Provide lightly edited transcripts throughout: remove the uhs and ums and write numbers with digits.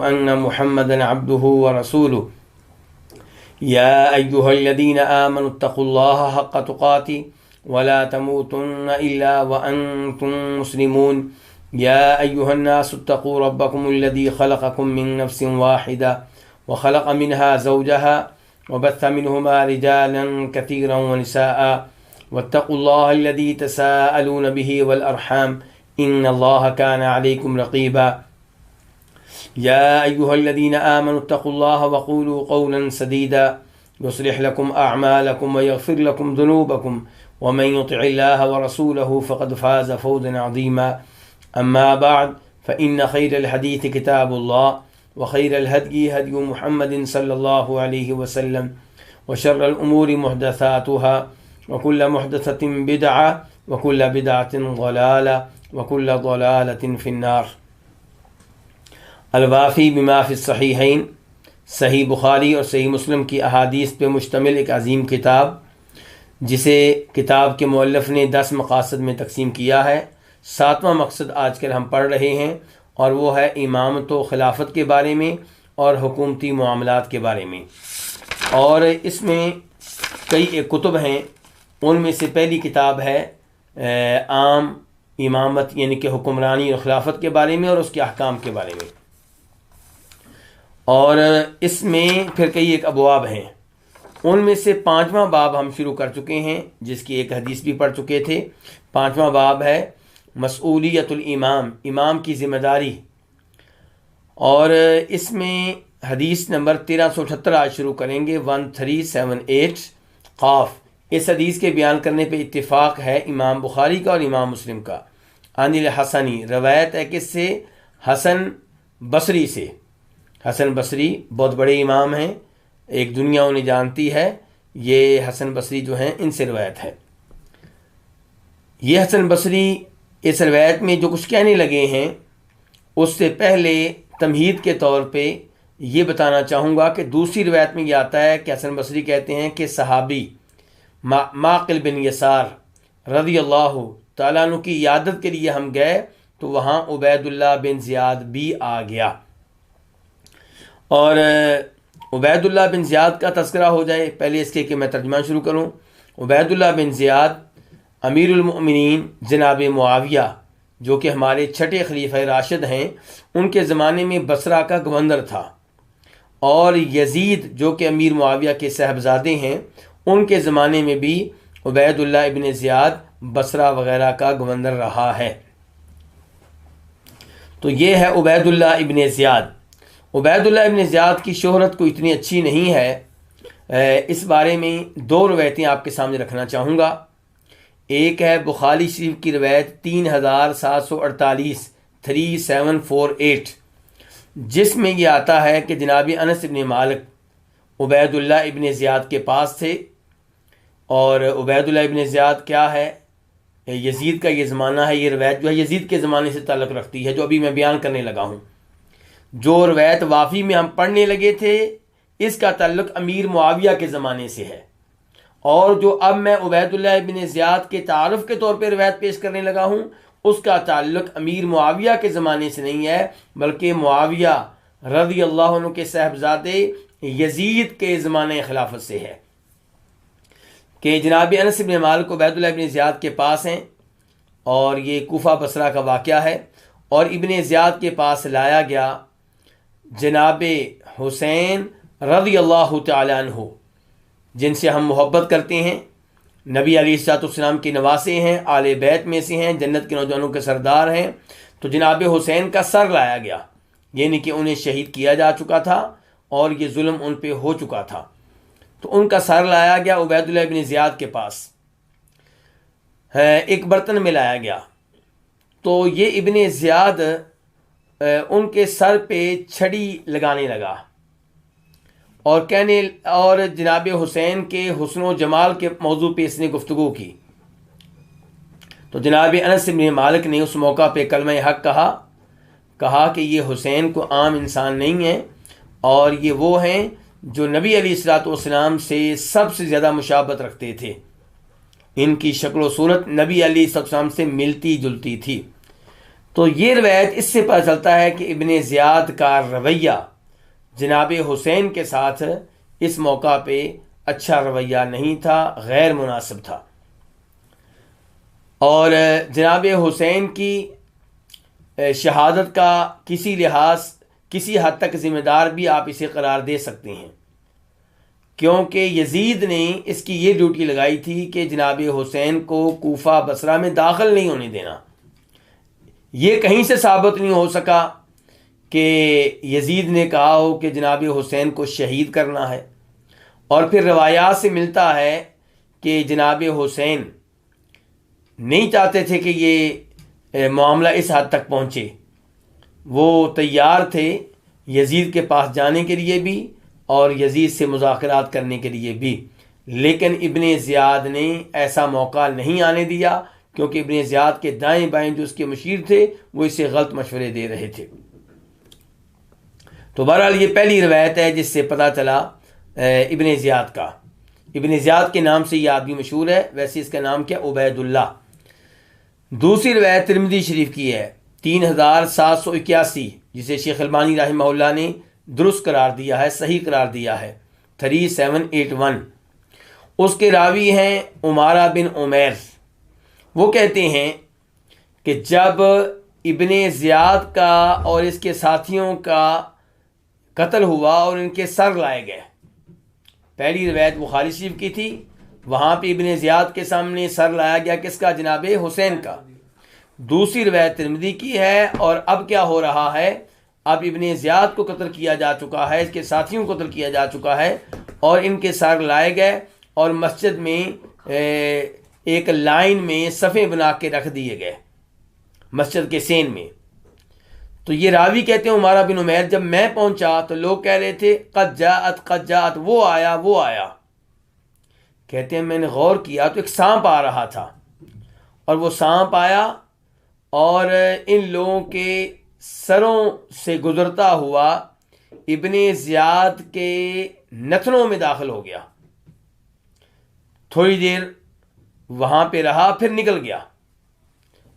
أن محمدا عبده ورسوله يا أيها الذين آمنوا اتقوا الله حق تقاته ولا تموتن إلا وأنتم مسلمون يا أيها الناس اتقوا ربكم الذي خلقكم من نفس واحدة وخلق منها زوجها وبث منهما رجالا كثيرا ونساء واتقوا الله الذي تساءلون به والأرحام إن الله كان عليكم رقيبا يا أيها الذين آمنوا اتقوا الله وقولوا قولا سديدا يصلح لكم أعمالكم ويغفر لكم ذنوبكم ومن يطع الله ورسوله فقد فاز فوزا عظيما أما بعد فإن خير الحديث كتاب الله وخير الهدي هدي محمد صلى الله عليه وسلم وشر الأمور محدثاتها وكل محدثة بدعة وكل بدعة ضلالة وكل ضلالة في النار۔ الوافی بما فی الصحیحین، صحیح بخاری اور صحیح مسلم کی احادیث پہ مشتمل ایک عظیم کتاب، جسے کتاب کے مؤلف نے 10 مقاصد میں تقسیم کیا ہے۔ 7واں مقصد آج کل ہم پڑھ رہے ہیں، اور وہ ہے امامت و خلافت کے بارے میں اور حکومتی معاملات کے بارے میں۔ اور اس میں کئی کتب ہیں، ان میں سے پہلی کتاب ہے عام امامت یعنی کہ حکمرانی اور خلافت کے بارے میں اور اس کے احکام کے بارے میں۔ اور اس میں پھر کئی ایک ابواب ہیں، ان میں سے 5واں باب ہم شروع کر چکے ہیں، جس کی ایک حدیث بھی پڑھ چکے تھے۔ 5واں باب ہے مسئولیت الامام، امام کی ذمہ داری، اور اس میں حدیث نمبر 1378 آج شروع کریں گے، 1378 قاف۔ اس حدیث کے بیان کرنے پہ اتفاق ہے امام بخاری کا اور امام مسلم کا۔ عن الحسنی، روایت ہے کس سے؟ حسن بصری سے۔ حسن بصری بہت بڑے امام ہیں، ایک دنیا انہیں جانتی ہے، یہ حسن بصری جو ہیں ان سے روایت ہے۔ یہ حسن بصری اس روایت میں جو کچھ کہنے لگے ہیں، اس سے پہلے تمہید کے طور پہ یہ بتانا چاہوں گا کہ دوسری روایت میں یہ آتا ہے کہ حسن بصری کہتے ہیں کہ صحابی معقل بن یسار رضی اللہ تعالیٰ عنہ کی عیادت کے لیے ہم گئے تو وہاں عبید اللہ بن زیاد بھی آ گیا۔ اور عبید اللہ بن زیاد کا تذکرہ ہو جائے، پہلے اس کے کہ میں ترجمہ شروع کروں۔ عبید اللہ بن زیاد امیر المؤمنین جناب معاویہ، جو کہ ہمارے 6 خلیفہ راشد ہیں، ان کے زمانے میں بصرہ کا گورنر تھا، اور یزید جو کہ امیر معاویہ کے صاحبزادے ہیں، ان کے زمانے میں بھی عبید اللہ ابن زیاد بصرہ وغیرہ کا گورنر رہا ہے۔ تو یہ ہے عبید اللہ ابن زیاد۔ عبید اللہ ابن زیاد کی شہرت کو اتنی اچھی نہیں ہے، اس بارے میں 2 روایتیں آپ کے سامنے رکھنا چاہوں گا۔ ایک ہے بخاری شریف کی روایت 3748 3748، جس میں یہ آتا ہے کہ جناب انس ابن مالک عبید اللہ ابن زیاد کے پاس تھے، اور عبید اللہ ابن زیاد کیا ہے؟ یزید کا یہ زمانہ ہے۔ یہ روایت جو ہے یزید کے زمانے سے تعلق رکھتی ہے، جو ابھی میں بیان کرنے لگا ہوں۔ جو روایت وافی میں ہم پڑھنے لگے تھے، اس کا تعلق امیر معاویہ کے زمانے سے ہے، اور جو اب میں عبید اللہ ابن زیاد کے تعارف کے طور پہ روایت پیش کرنے لگا ہوں، اس کا تعلق امیر معاویہ کے زمانے سے نہیں ہے، بلکہ معاویہ رضی اللہ عنہ کے صاحبزادے یزید کے زمانے خلافت سے ہے، کہ جناب انس بن مالک عبید اللہ ابن زیاد کے پاس ہیں، اور یہ کوفہ بصرہ کا واقعہ ہے۔ اور ابن زیاد کے پاس لایا گیا جناب حسین رضی اللہ تعالیٰ عنہ، جن سے ہم محبت کرتے ہیں، نبی علیہ الصلوۃ والسلام کے نواسے ہیں، آل بیت میں سے ہیں، جنت کے نوجوانوں کے سردار ہیں۔ تو جناب حسین کا سر لایا گیا، یعنی کہ انہیں شہید کیا جا چکا تھا اور یہ ظلم ان پہ ہو چکا تھا، تو ان کا سر لایا گیا عبید اللہ ابن زیاد کے پاس، ایک برتن میں لایا گیا۔ تو یہ ابن زیاد ان کے سر پہ چھڑی لگانے لگا اور جناب حسین کے حسن و جمال کے موضوع پہ اس نے گفتگو کی۔ تو جناب انس بن مالک نے اس موقع پہ کلمہ حق کہا کہ یہ حسین کو عام انسان نہیں ہے، اور یہ وہ ہیں جو نبی علیہ الصلوۃ والسلام سے سب سے زیادہ مشابہت رکھتے تھے، ان کی شکل و صورت نبی علیہ الصلوۃ والسلام سے ملتی جلتی تھی۔ تو یہ روایت اس سے پتہ چلتا ہے کہ ابن زیاد کا رویہ جناب حسین کے ساتھ اس موقع پہ اچھا رویہ نہیں تھا، غیر مناسب تھا، اور جناب حسین کی شہادت کا کسی لحاظ کسی حد تک ذمہ دار بھی آپ اسے قرار دے سکتے ہیں، کیونکہ یزید نے اس کی یہ ڈیوٹی لگائی تھی کہ جناب حسین کو کوفہ بصرہ میں داخل نہیں ہونے دینا۔ یہ کہیں سے ثابت نہیں ہو سکا کہ یزید نے کہا ہو کہ جناب حسین کو شہید کرنا ہے، اور پھر روایات سے ملتا ہے کہ جناب حسین نہیں چاہتے تھے کہ یہ معاملہ اس حد تک پہنچے، وہ تیار تھے یزید کے پاس جانے کے لیے بھی اور یزید سے مذاکرات کرنے کے لیے بھی، لیکن ابن زیاد نے ایسا موقع نہیں آنے دیا، کیونکہ ابن زیاد کے دائیں بائیں جو اس کے مشیر تھے وہ اسے غلط مشورے دے رہے تھے۔ تو بہرحال یہ پہلی روایت ہے جس سے پتہ چلا ابن زیاد کا۔ ابن زیاد کے نام سے یہ آدمی مشہور ہے، ویسے اس کا نام کیا؟ عبید اللہ۔ دوسری روایت ترمذی شریف کی ہے 3781، جسے شیخ البانی رحمہ اللہ نے درست قرار دیا ہے، صحیح قرار دیا ہے، 3781۔ اس کے راوی ہیں عمارہ بن عمیر۔ وہ کہتے ہیں کہ جب ابن زیاد کا اور اس کے ساتھیوں کا قتل ہوا اور ان کے سر لائے گئے، پہلی روایت بخاری شریف کی تھی، وہاں پہ ابن زیاد کے سامنے سر لایا گیا، کس کا؟ جناب حسین کا۔ دوسری روایت ترمذی کی ہے، اور اب کیا ہو رہا ہے؟ اب ابن زیاد کو قتل کیا جا چکا ہے، اس کے ساتھیوں کو قتل کیا جا چکا ہے، اور ان کے سر لائے گئے اور مسجد میں ایک لائن میں صفیں بنا کے رکھ دیے گئے مسجد کے سین میں۔ تو یہ راوی کہتے ہیں عمارہ بن عمیر، جب میں پہنچا تو لوگ کہہ رہے تھے قد جاءت، وہ آیا وہ آیا۔ کہتے ہیں میں نے غور کیا تو ایک سانپ آ رہا تھا، اور وہ سانپ آیا اور ان لوگوں کے سروں سے گزرتا ہوا ابن زیاد کے نتنوں میں داخل ہو گیا، تھوڑی دیر وہاں پہ رہا پھر نکل گیا،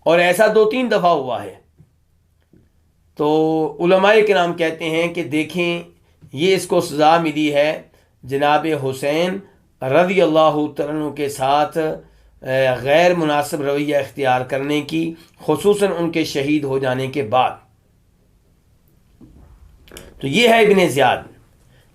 اور ایسا 2-3 دفعہ ہوا ہے۔ تو علماء کرام کہتے ہیں کہ دیکھیں یہ اس کو سزا ملی ہے جناب حسین رضی اللہ تعالیٰ عنہ کے ساتھ غیر مناسب رویہ اختیار کرنے کی، خصوصاً ان کے شہید ہو جانے کے بعد۔ تو یہ ہے ابن زیاد۔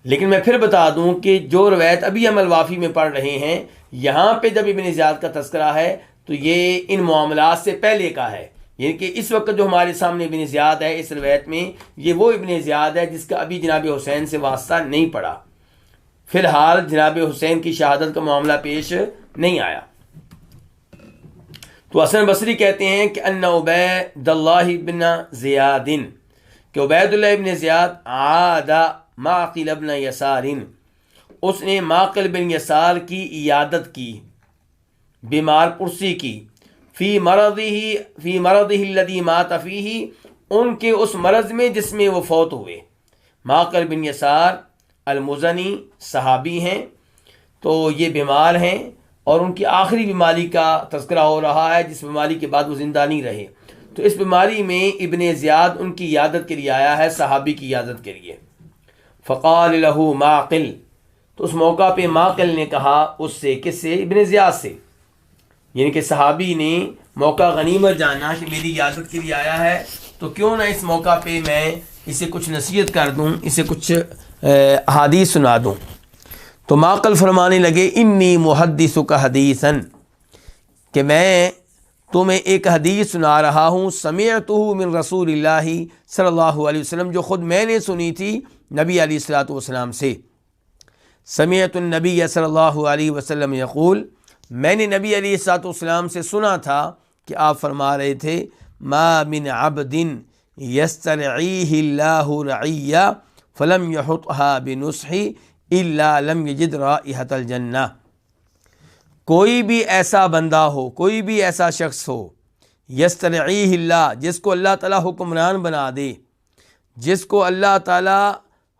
لیکن میں پھر بتا دوں کہ جو روایت ابھی ہم الوافی میں پڑھ رہے ہیں، یہاں پہ جب ابن زیاد کا تذکرہ ہے تو یہ ان معاملات سے پہلے کا ہے، یعنی کہ اس وقت جو ہمارے سامنے ابن زیاد ہے اس روایت میں، یہ وہ ابن زیاد ہے جس کا ابھی جناب حسین سے واسطہ نہیں پڑا، فی الحال جناب حسین کی شہادت کا معاملہ پیش نہیں آیا۔ تو حسن بصری کہتے ہیں کہ ان عبید اللہ بن زیاد، کہ عبید اللہ ابن زیاد عاد معقل ابن یسار، اس نے معقل بن یسار کی عیادت کی، بیمار پرسی کی، فی مرضہ الذی مات فیہ، ان کے اس مرض میں جس میں وہ فوت ہوئے۔ معقل بن یسار المزنی صحابی ہیں، تو یہ بیمار ہیں اور ان کی آخری بیماری کا تذکرہ ہو رہا ہے، جس بیماری کے بعد وہ زندہ نہیں رہے۔ تو اس بیماری میں ابن زیاد ان کی عیادت کے لیے آیا ہے، صحابی کی عیادت کے لیے۔ فقال له معقل، تو اس موقع پہ معقل نے کہا اس سے، کس سے؟ ابن زیاد سے، یعنی کہ صحابی نے موقع غنیمت جانا کہ میری عیادت کے لیے آیا ہے، تو کیوں نہ اس موقع پہ میں اسے کچھ نصیحت کر دوں، اسے کچھ احادیث سنا دوں۔ تو معقل فرمانے لگے انی محدثک حدیثا، کہ میں تمہیں ایک حدیث سنا رہا ہوں، سمعتہ من رسول اللہ صلی اللہ علیہ وسلم، جو خود میں نے سنی تھی نبی علیہ الصلوۃ والسلام سے۔ سمعت النبی صلی اللہ علیہ وسلم یقول، میں نے نبی علیہ الصلوۃ والسلام سے سنا تھا کہ آپ فرما رہے تھے ما من عبد یسترعیہ اللہ رعیہ فلم یحطها بنصح الا لم یجد رائحۃ الجنہ، کوئی بھی ایسا بندہ ہو، کوئی بھی ایسا شخص ہو، یسترعیہ اللہ، جس کو اللہ تعالیٰ حکمران بنا دے، جس کو اللہ تعالیٰ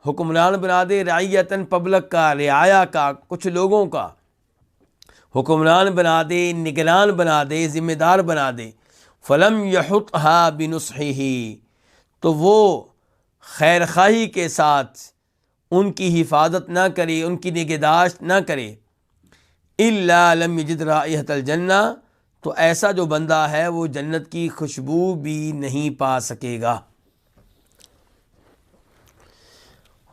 حکمران بنا دے، رعیتاً پبلک کا، رعایا کا، کچھ لوگوں کا حکمران بنا دے، نگران بنا دے، ذمہ دار بنا دے، فلم یحطھا بنصحہ، تو وہ خیر خواہی کے ساتھ ان کی حفاظت نہ کرے، ان کی نگہداشت نہ کرے، الا لم یجد رائحۃ الجنہ، تو ایسا جو بندہ ہے وہ جنت کی خوشبو بھی نہیں پا سکے گا۔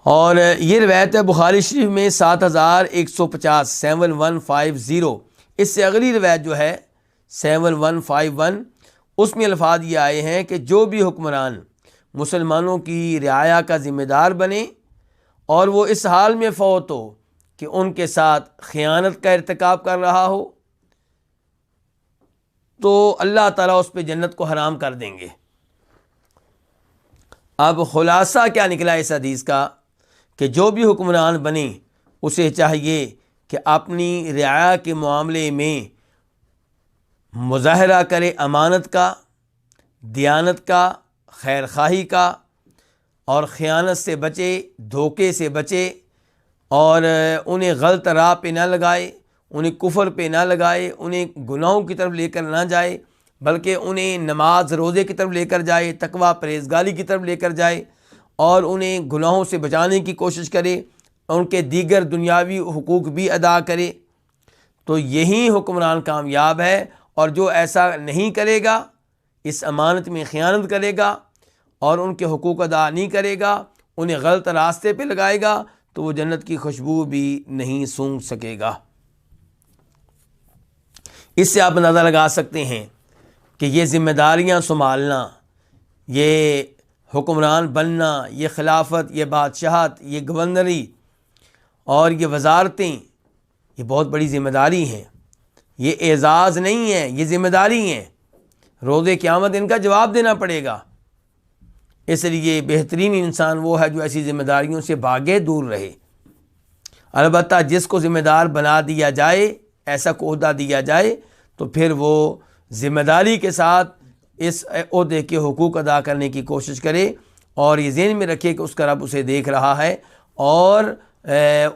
اور یہ روایت ہے بخاری شریف میں 7150 7150۔ اس سے اگلی روایت جو ہے 7151، اس میں الفاظ یہ آئے ہیں کہ جو بھی حکمران مسلمانوں کی رعایا کا ذمہ دار بنے اور وہ اس حال میں فوت ہو کہ ان کے ساتھ خیانت کا ارتکاب کر رہا ہو، تو اللہ تعالیٰ اس پہ جنت کو حرام کر دیں گے۔ اب خلاصہ کیا نکلا اس حدیث کا کہ جو بھی حکمران بنے اسے چاہیے کہ اپنی رعایا کے معاملے میں مظاہرہ کرے امانت کا، دیانت کا، خیر خواہی کا، اور خیانت سے بچے، دھوکے سے بچے، اور انہیں غلط راہ پہ نہ لگائے، انہیں کفر پہ نہ لگائے، انہیں گناہوں کی طرف لے کر نہ جائے، بلکہ انہیں نماز روزے کی طرف لے کر جائے، تقوی پرہیزگاری کی طرف لے کر جائے، اور انہیں گناہوں سے بچانے کی کوشش کرے، ان کے دیگر دنیاوی حقوق بھی ادا کرے، تو یہی حکمران کامیاب ہے۔ اور جو ایسا نہیں کرے گا، اس امانت میں خیانت کرے گا اور ان کے حقوق ادا نہیں کرے گا، انہیں غلط راستے پہ لگائے گا، تو وہ جنت کی خوشبو بھی نہیں سونگھ سکے گا۔ اس سے آپ اندازہ لگا سکتے ہیں کہ یہ ذمہ داریاں سنبھالنا، یہ حکمران بننا، یہ خلافت، یہ بادشاہت، یہ گورنری اور یہ وزارتیں، یہ بہت بڑی ذمہ داری ہیں۔ یہ اعزاز نہیں ہے، یہ ذمہ داری ہیں۔ روز قیامت ان کا جواب دینا پڑے گا۔ اس لیے بہترین انسان وہ ہے جو ایسی ذمہ داریوں سے بھاگے، دور رہے۔ البتہ جس کو ذمہ دار بنا دیا جائے، ایسا کو عہدہ دیا جائے، تو پھر وہ ذمہ داری کے ساتھ اس عہدے کے حقوق ادا کرنے کی کوشش کرے، اور یہ ذہن میں رکھے کہ اس کا رب اسے دیکھ رہا ہے، اور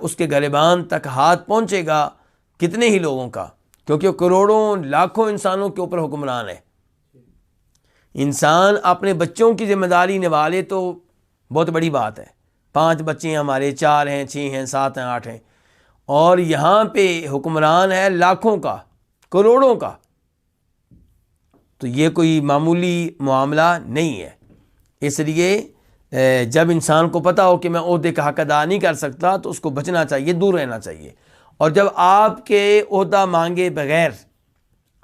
اس کے گریبان تک ہاتھ پہنچے گا کتنے ہی لوگوں کا، کیونکہ کروڑوں لاکھوں انسانوں کے اوپر حکمران ہے۔ انسان اپنے بچوں کی ذمہ داری نبھا لے تو بہت بڑی بات ہے۔ 5 بچے ہیں ہمارے، 4 ہیں، 6 ہیں، 7 ہیں، 8 ہیں، اور یہاں پہ حکمران ہے لاکھوں کا، کروڑوں کا، تو یہ کوئی معمولی معاملہ نہیں ہے۔ اس لیے جب انسان کو پتہ ہو کہ میں عہدے کا حق ادا نہیں کر سکتا، تو اس کو بچنا چاہیے، دور رہنا چاہیے۔ اور جب آپ کے عہدہ مانگے بغیر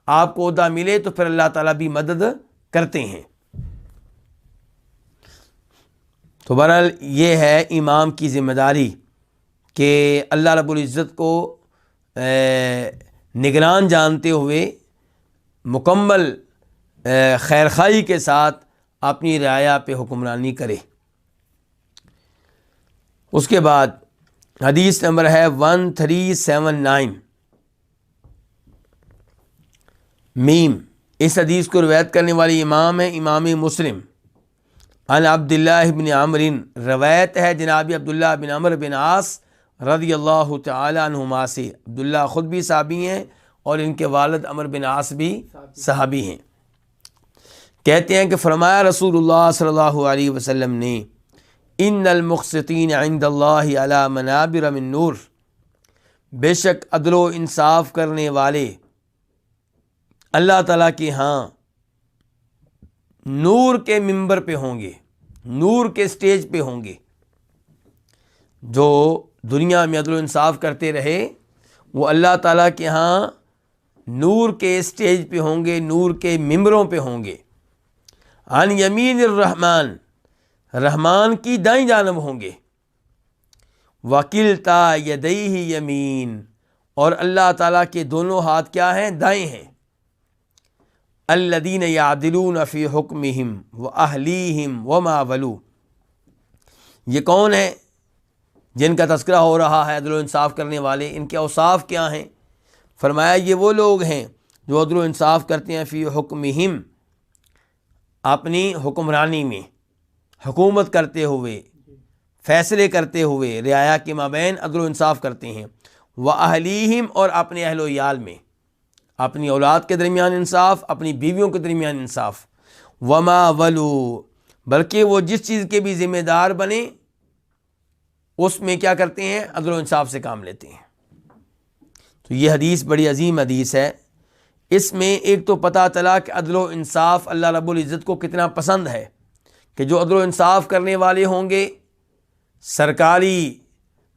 آپ کو عہدہ ملے، تو پھر اللہ تعالیٰ بھی مدد کرتے ہیں۔ تو بہرحال یہ ہے امام کی ذمہ داری کہ اللہ رب العزت کو نگران جانتے ہوئے مکمل خیرخواہی کے ساتھ اپنی رعایا پہ حکمرانی کرے۔ اس کے بعد حدیث نمبر ہے 1379 میم۔ اس حدیث کو روایت کرنے والی امام ہے امام مسلم۔ عن عبداللہ بن عمر، روایت ہے جناب عبداللہ بن عمر بن عاص رضی اللہ تعالی عنہما سے۔ عبداللہ خود بھی صحابی ہیں اور ان کے والد عمر بن عاص بھی صحابی ہیں۔ کہتے ہیں کہ فرمایا رسول اللہ صلی اللہ علیہ وسلم نے، ان المقسطین عند اللہ علی منابر من نور، بے شک عدل و انصاف کرنے والے اللہ تعالیٰ کے ہاں نور کے ممبر پہ ہوں گے، نور کے سٹیج پہ ہوں گے۔ جو دنیا میں عدل و انصاف کرتے رہے، وہ اللہ تعالیٰ کے ہاں نور کے سٹیج پہ ہوں گے، نور کے ممبروں پہ ہوں گے۔ عن یمین الرحمن، رحمان کی دائیں جانب ہوں گے۔ وکلتا یدیہ یمین، اور اللہ تعالیٰ کے دونوں ہاتھ کیا ہیں؟ دائیں ہیں۔ الذین یعدلون فی حکمہم واہلیہم وما ولوا، یہ کون ہیں جن کا تذکرہ ہو رہا ہے؟ عدل و انصاف کرنے والے۔ ان کے اوصاف کیا ہیں؟ فرمایا یہ وہ لوگ ہیں جو عدل و انصاف کرتے ہیں فی حکمہم، اپنی حکمرانی میں، حکومت کرتے ہوئے، فیصلے کرتے ہوئے، رعایا کے مابین عدل و انصاف کرتے ہیں۔ وَأَهْلِيهِمْ، اور اپنے اہل و عیال میں، اپنی اولاد کے درمیان انصاف، اپنی بیویوں کے درمیان انصاف، وما ولو، بلکہ وہ جس چیز کے بھی ذمہ دار بنے اس میں کیا کرتے ہیں؟ عدل و انصاف سے کام لیتے ہیں۔ تو یہ حدیث بڑی عظیم حدیث ہے۔ اس میں ایک تو پتہ چلا کہ عدل و انصاف اللہ رب العزت کو کتنا پسند ہے، کہ جو عدل و انصاف کرنے والے ہوں گے سرکاری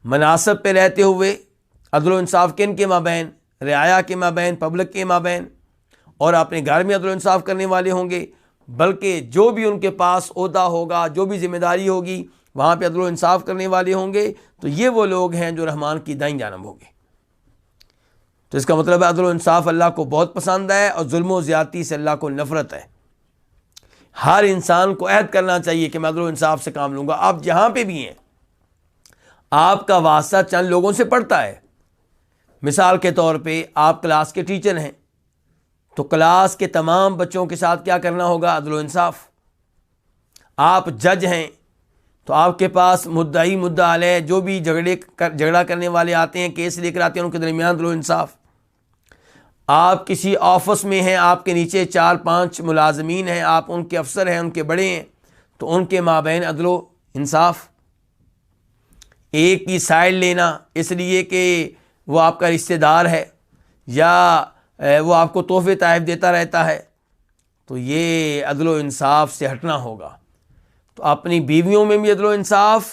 مناصب پہ رہتے ہوئے، عدل و انصاف کن کے مابین؟ رعایا کے مابین، پبلک کے مابین، اور اپنے گھر میں عدل و انصاف کرنے والے ہوں گے، بلکہ جو بھی ان کے پاس عہدہ ہوگا، جو بھی ذمہ داری ہوگی وہاں پہ عدل و انصاف کرنے والے ہوں گے، تو یہ وہ لوگ ہیں جو رحمان کی دائیں جانب ہوں گے۔ تو اس کا مطلب ہے عدل و انصاف اللہ کو بہت پسند ہے، اور ظلم و زیادتی سے اللہ کو نفرت ہے۔ ہر انسان کو عہد کرنا چاہیے کہ میں عدل و انصاف سے کام لوں گا۔ آپ جہاں پہ بھی ہیں، آپ کا واسطہ چند لوگوں سے پڑتا ہے۔ مثال کے طور پہ آپ کلاس کے ٹیچر ہیں، تو کلاس کے تمام بچوں کے ساتھ کیا کرنا ہوگا؟ عدل و انصاف۔ آپ جج ہیں، تو آپ کے پاس مدعی مدعا علیہ جو بھی جھگڑا کرنے والے آتے ہیں، کیس لے کر آتے ہیں، ان کے درمیان عدل و انصاف۔ آپ کسی آفس میں ہیں، آپ کے نیچے 4-5 ملازمین ہیں، آپ ان کے افسر ہیں، ان کے بڑے ہیں، تو ان کے مابین عدل و انصاف۔ ایک کی سائڈ لینا اس لیے کہ وہ آپ کا رشتہ دار ہے یا وہ آپ کو تحفے تحائف دیتا رہتا ہے، تو یہ عدل و انصاف سے ہٹنا ہوگا۔ تو اپنی بیویوں میں بھی عدل و انصاف،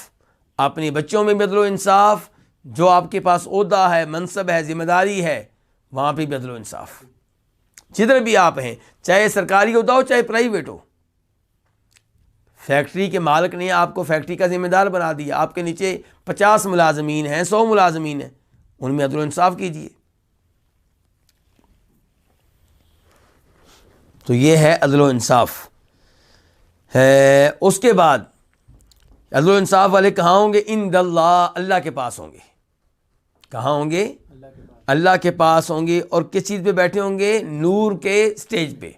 اپنی بچوں میں بھی عدل و انصاف، جو آپ کے پاس عہدہ ہے، منصب ہے، ذمہ داری ہے، وہاں پہ بھی عدل و انصاف۔ جدھر بھی آپ ہیں، چاہے سرکاری عہدہ ہو چاہے پرائیویٹ ہو، فیکٹری کے مالک نے آپ کو فیکٹری کا ذمہ دار بنا دیا، آپ کے نیچے 50 ملازمین ہیں، 100 ملازمین ہیں، ان میں عدل و انصاف کیجیے۔ تو یہ ہے عدل و انصاف ہے۔ اس کے بعد عدل و انصاف والے کہاں ہوں گے؟ عند اللہ، اللہ کے پاس ہوں گے۔ کہاں ہوں گے؟ اللہ کے پاس ہوں گے۔ اور کس چیز پہ بیٹھے ہوں گے؟ نور کے سٹیج پہ۔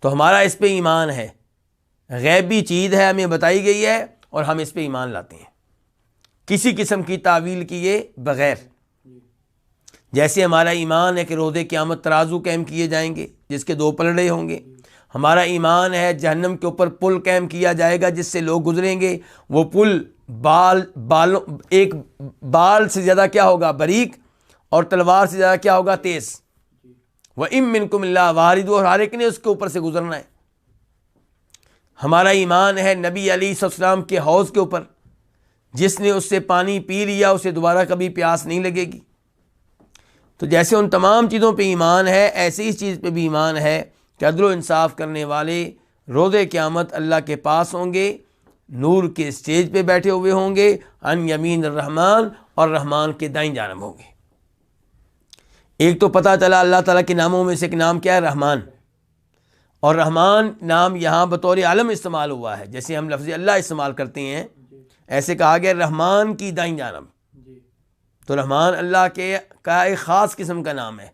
تو ہمارا اس پہ ایمان ہے، غیبی چیز ہے، ہمیں بتائی گئی ہے، اور ہم اس پہ ایمان لاتے ہیں کسی قسم کی تعویل کیے بغیر۔ جیسے ہمارا ایمان ہے کہ روز قیامت ترازو قائم کیے جائیں گے جس کے 2 پلڑے ہوں گے، ہمارا ایمان ہے جہنم کے اوپر پل قائم کیا جائے گا جس سے لوگ گزریں گے، وہ پل ایک بال سے زیادہ کیا ہوگا؟ باریک، اور تلوار سے زیادہ کیا ہوگا؟ تیز۔ وَإِن مِّنكُمْ إِلَّا وَارِدُهُ، اور ہر ایک نے اس کے اوپر سے گزرنا ہے۔ ہمارا ایمان ہے نبی علیہ السلام کے حوض کے اوپر، جس نے اس سے پانی پی لیا اسے دوبارہ کبھی پیاس نہیں لگے گی۔ تو جیسے ان تمام چیزوں پہ ایمان ہے، ایسے ہی اس چیز پہ بھی ایمان ہے کہ عدل و انصاف کرنے والے روز قیامت اللہ کے پاس ہوں گے، نور کے سٹیج پہ بیٹھے ہوئے ہوں گے، عن یمین الرحمن، اور رحمان کے دائیں جانب ہوں گے۔ ایک تو پتہ چلا اللہ تعالیٰ کے ناموں میں سے ایک نام کیا ہے؟ رحمان۔ اور رحمان نام یہاں بطور علم استعمال ہوا ہے، جیسے ہم لفظ اللہ استعمال کرتے ہیں، ایسے کہا گیا رحمان کی دائیں جانب۔ تو رحمان اللہ کا ایک خاص قسم کا نام ہے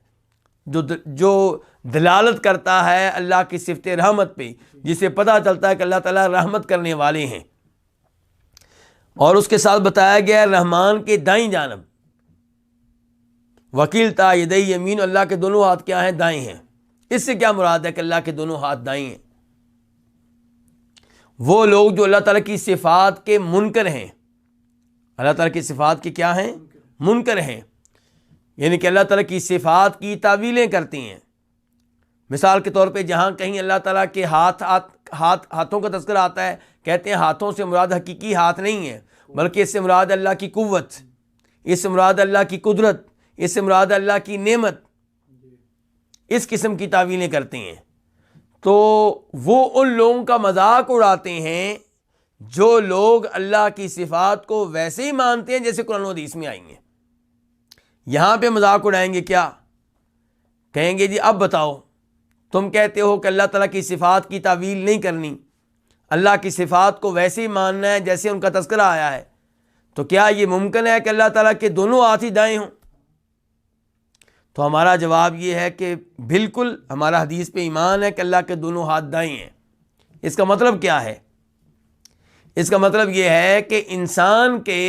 جو دلالت کرتا ہے اللہ کی صفت رحمت پہ، جسے پتہ چلتا ہے کہ اللہ تعالیٰ رحمت کرنے والے ہیں۔ اور اس کے ساتھ بتایا گیا رحمان کے دائیں جانب، وکیلتا یدی یمین، اللہ کے دونوں ہاتھ کیا ہیں؟ دائیں ہیں۔ اس سے کیا مراد ہے کہ اللہ کے دونوں ہاتھ دائیں ہیں؟ وہ لوگ جو اللہ تعالیٰ کی صفات کے منکر ہیں، اللہ تعالیٰ کی صفات کے کیا ہیں؟ منکر ہیں، یعنی کہ اللہ تعالیٰ کی صفات کی تعویلیں کرتی ہیں۔ مثال کے طور پہ جہاں کہیں اللہ تعالیٰ کے ہاتھوں کا تذکرہ آتا ہے، کہتے ہیں ہاتھوں سے مراد حقیقی ہاتھ نہیں ہے، بلکہ اس سے مراد اللہ کی قوت، اس سے مراد اللہ کی قدرت، اس سے مراد اللہ کی نعمت، اس قسم کی تعویلیں کرتے ہیں۔ تو وہ ان لوگوں کا مذاق اڑاتے ہیں جو لوگ اللہ کی صفات کو ویسے ہی مانتے ہیں جیسے قرآن و حدیث میں آئی ہیں۔ یہاں پہ مذاق اڑائیں گے کیا؟ کہیں گے جی اب بتاؤ، تم کہتے ہو کہ اللہ تعالیٰ کی صفات کی تعویل نہیں کرنی، اللہ کی صفات کو ویسے ہی ماننا ہے جیسے ان کا تذکرہ آیا ہے، تو کیا یہ ممکن ہے کہ اللہ تعالیٰ کے دونوں ہاتھ ہی دائیں ہوں؟ تو ہمارا جواب یہ ہے کہ بالکل ہمارا حدیث پہ ایمان ہے کہ اللہ کے دونوں ہاتھ دائیں ہیں۔ اس کا مطلب کیا ہے؟ اس کا مطلب یہ ہے کہ انسان کے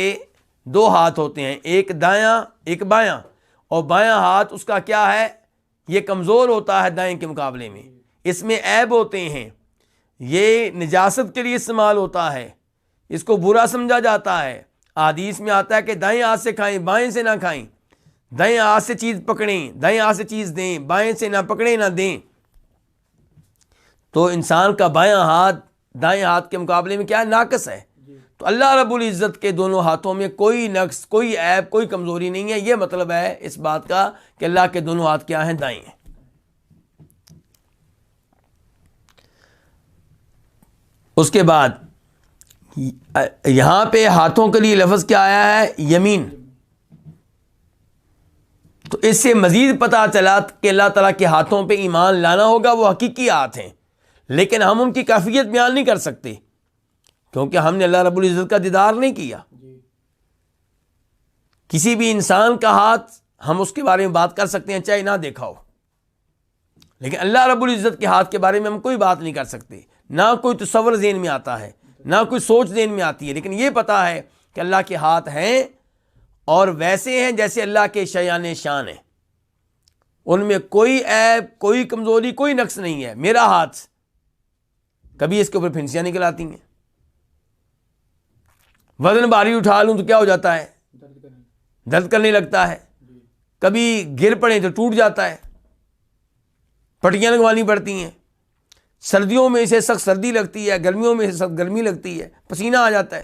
2 ہاتھ ہوتے ہیں، ایک دایاں ایک بایاں، اور بایاں ہاتھ اس کا کیا ہے؟ یہ کمزور ہوتا ہے دائیں کے مقابلے میں، اس میں عیب ہوتے ہیں، یہ نجاست کے لیے استعمال ہوتا ہے، اس کو برا سمجھا جاتا ہے۔ حدیث میں آتا ہے کہ دائیں ہاتھ سے کھائیں بائیں سے نہ کھائیں، دائیں ہاتھ سے چیز پکڑیں دائیں ہاتھ سے چیز دیں، بائیں سے نہ پکڑیں نہ دیں۔ تو انسان کا بایاں ہاتھ دائیں ہاتھ کے مقابلے میں کیا ہے؟ ناقص ہے۔ تو اللہ رب العزت کے دونوں ہاتھوں میں کوئی نقص، کوئی عیب، کوئی کمزوری نہیں ہے۔ یہ مطلب ہے اس بات کا کہ اللہ کے دونوں ہاتھ کیا ہیں؟ دائیں ہیں۔ اس کے بعد یہاں پہ ہاتھوں کے لیے لفظ کیا آیا ہے؟ یمین۔ تو اس سے مزید پتہ چلا کہ اللہ تعالیٰ کے ہاتھوں پہ ایمان لانا ہوگا، وہ حقیقی ہاتھ ہیں، لیکن ہم ان کی کیفیت بیان نہیں کر سکتے کیونکہ ہم نے اللہ رب العزت کا دیدار نہیں کیا۔ کسی بھی انسان کا ہاتھ ہم اس کے بارے میں بات کر سکتے ہیں چاہے نہ دیکھا ہو، لیکن اللہ رب العزت کے ہاتھ کے بارے میں ہم کوئی بات نہیں کر سکتے، نہ کوئی تصور ذہن میں آتا ہے، نہ کوئی سوچ ذہن میں آتی ہے، لیکن یہ پتا ہے کہ اللہ کے ہاتھ ہیں اور ویسے ہیں جیسے اللہ کے شایان شان ہیں، ان میں کوئی عیب، کوئی کمزوری، کوئی نقص نہیں ہے۔ میرا ہاتھ کبھی اس کے اوپر پھنسیاں نکل آتی ہیں، وزن بھاری اٹھا لوں تو کیا ہو جاتا ہے؟ درد کرنے لگتا ہے، کبھی گر پڑیں تو ٹوٹ جاتا ہے، پٹیاں لگوانی پڑتی ہیں، سردیوں میں اسے سخت سردی لگتی ہے، گرمیوں میں اسے سخت گرمی لگتی ہے، پسینہ آ جاتا ہے۔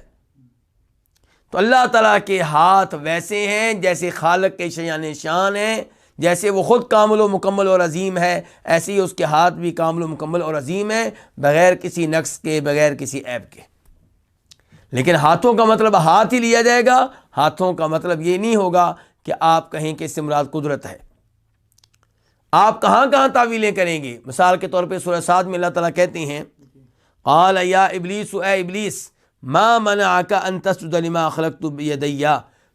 تو اللہ تعالیٰ کے ہاتھ ویسے ہیں جیسے خالق کے شایان شان ہیں، جیسے وہ خود کامل و مکمل اور عظیم ہے، ایسے ہی اس کے ہاتھ بھی کامل و مکمل اور عظیم ہے، بغیر کسی نقص کے، بغیر کسی عیب کے۔ لیکن ہاتھوں کا مطلب ہاتھ ہی لیا جائے گا، ہاتھوں کا مطلب یہ نہیں ہوگا کہ آپ کہیں کہ اس سے مراد قدرت ہے۔ آپ کہاں کہاں تعویلیں کریں گے؟ مثال کے طور پہ سورہ صاد میں اللہ تعالیٰ کہتے ہیں قال یا ابلیس، اے ابلیس، ما منعک ان تسجد لما خلقت بیدی،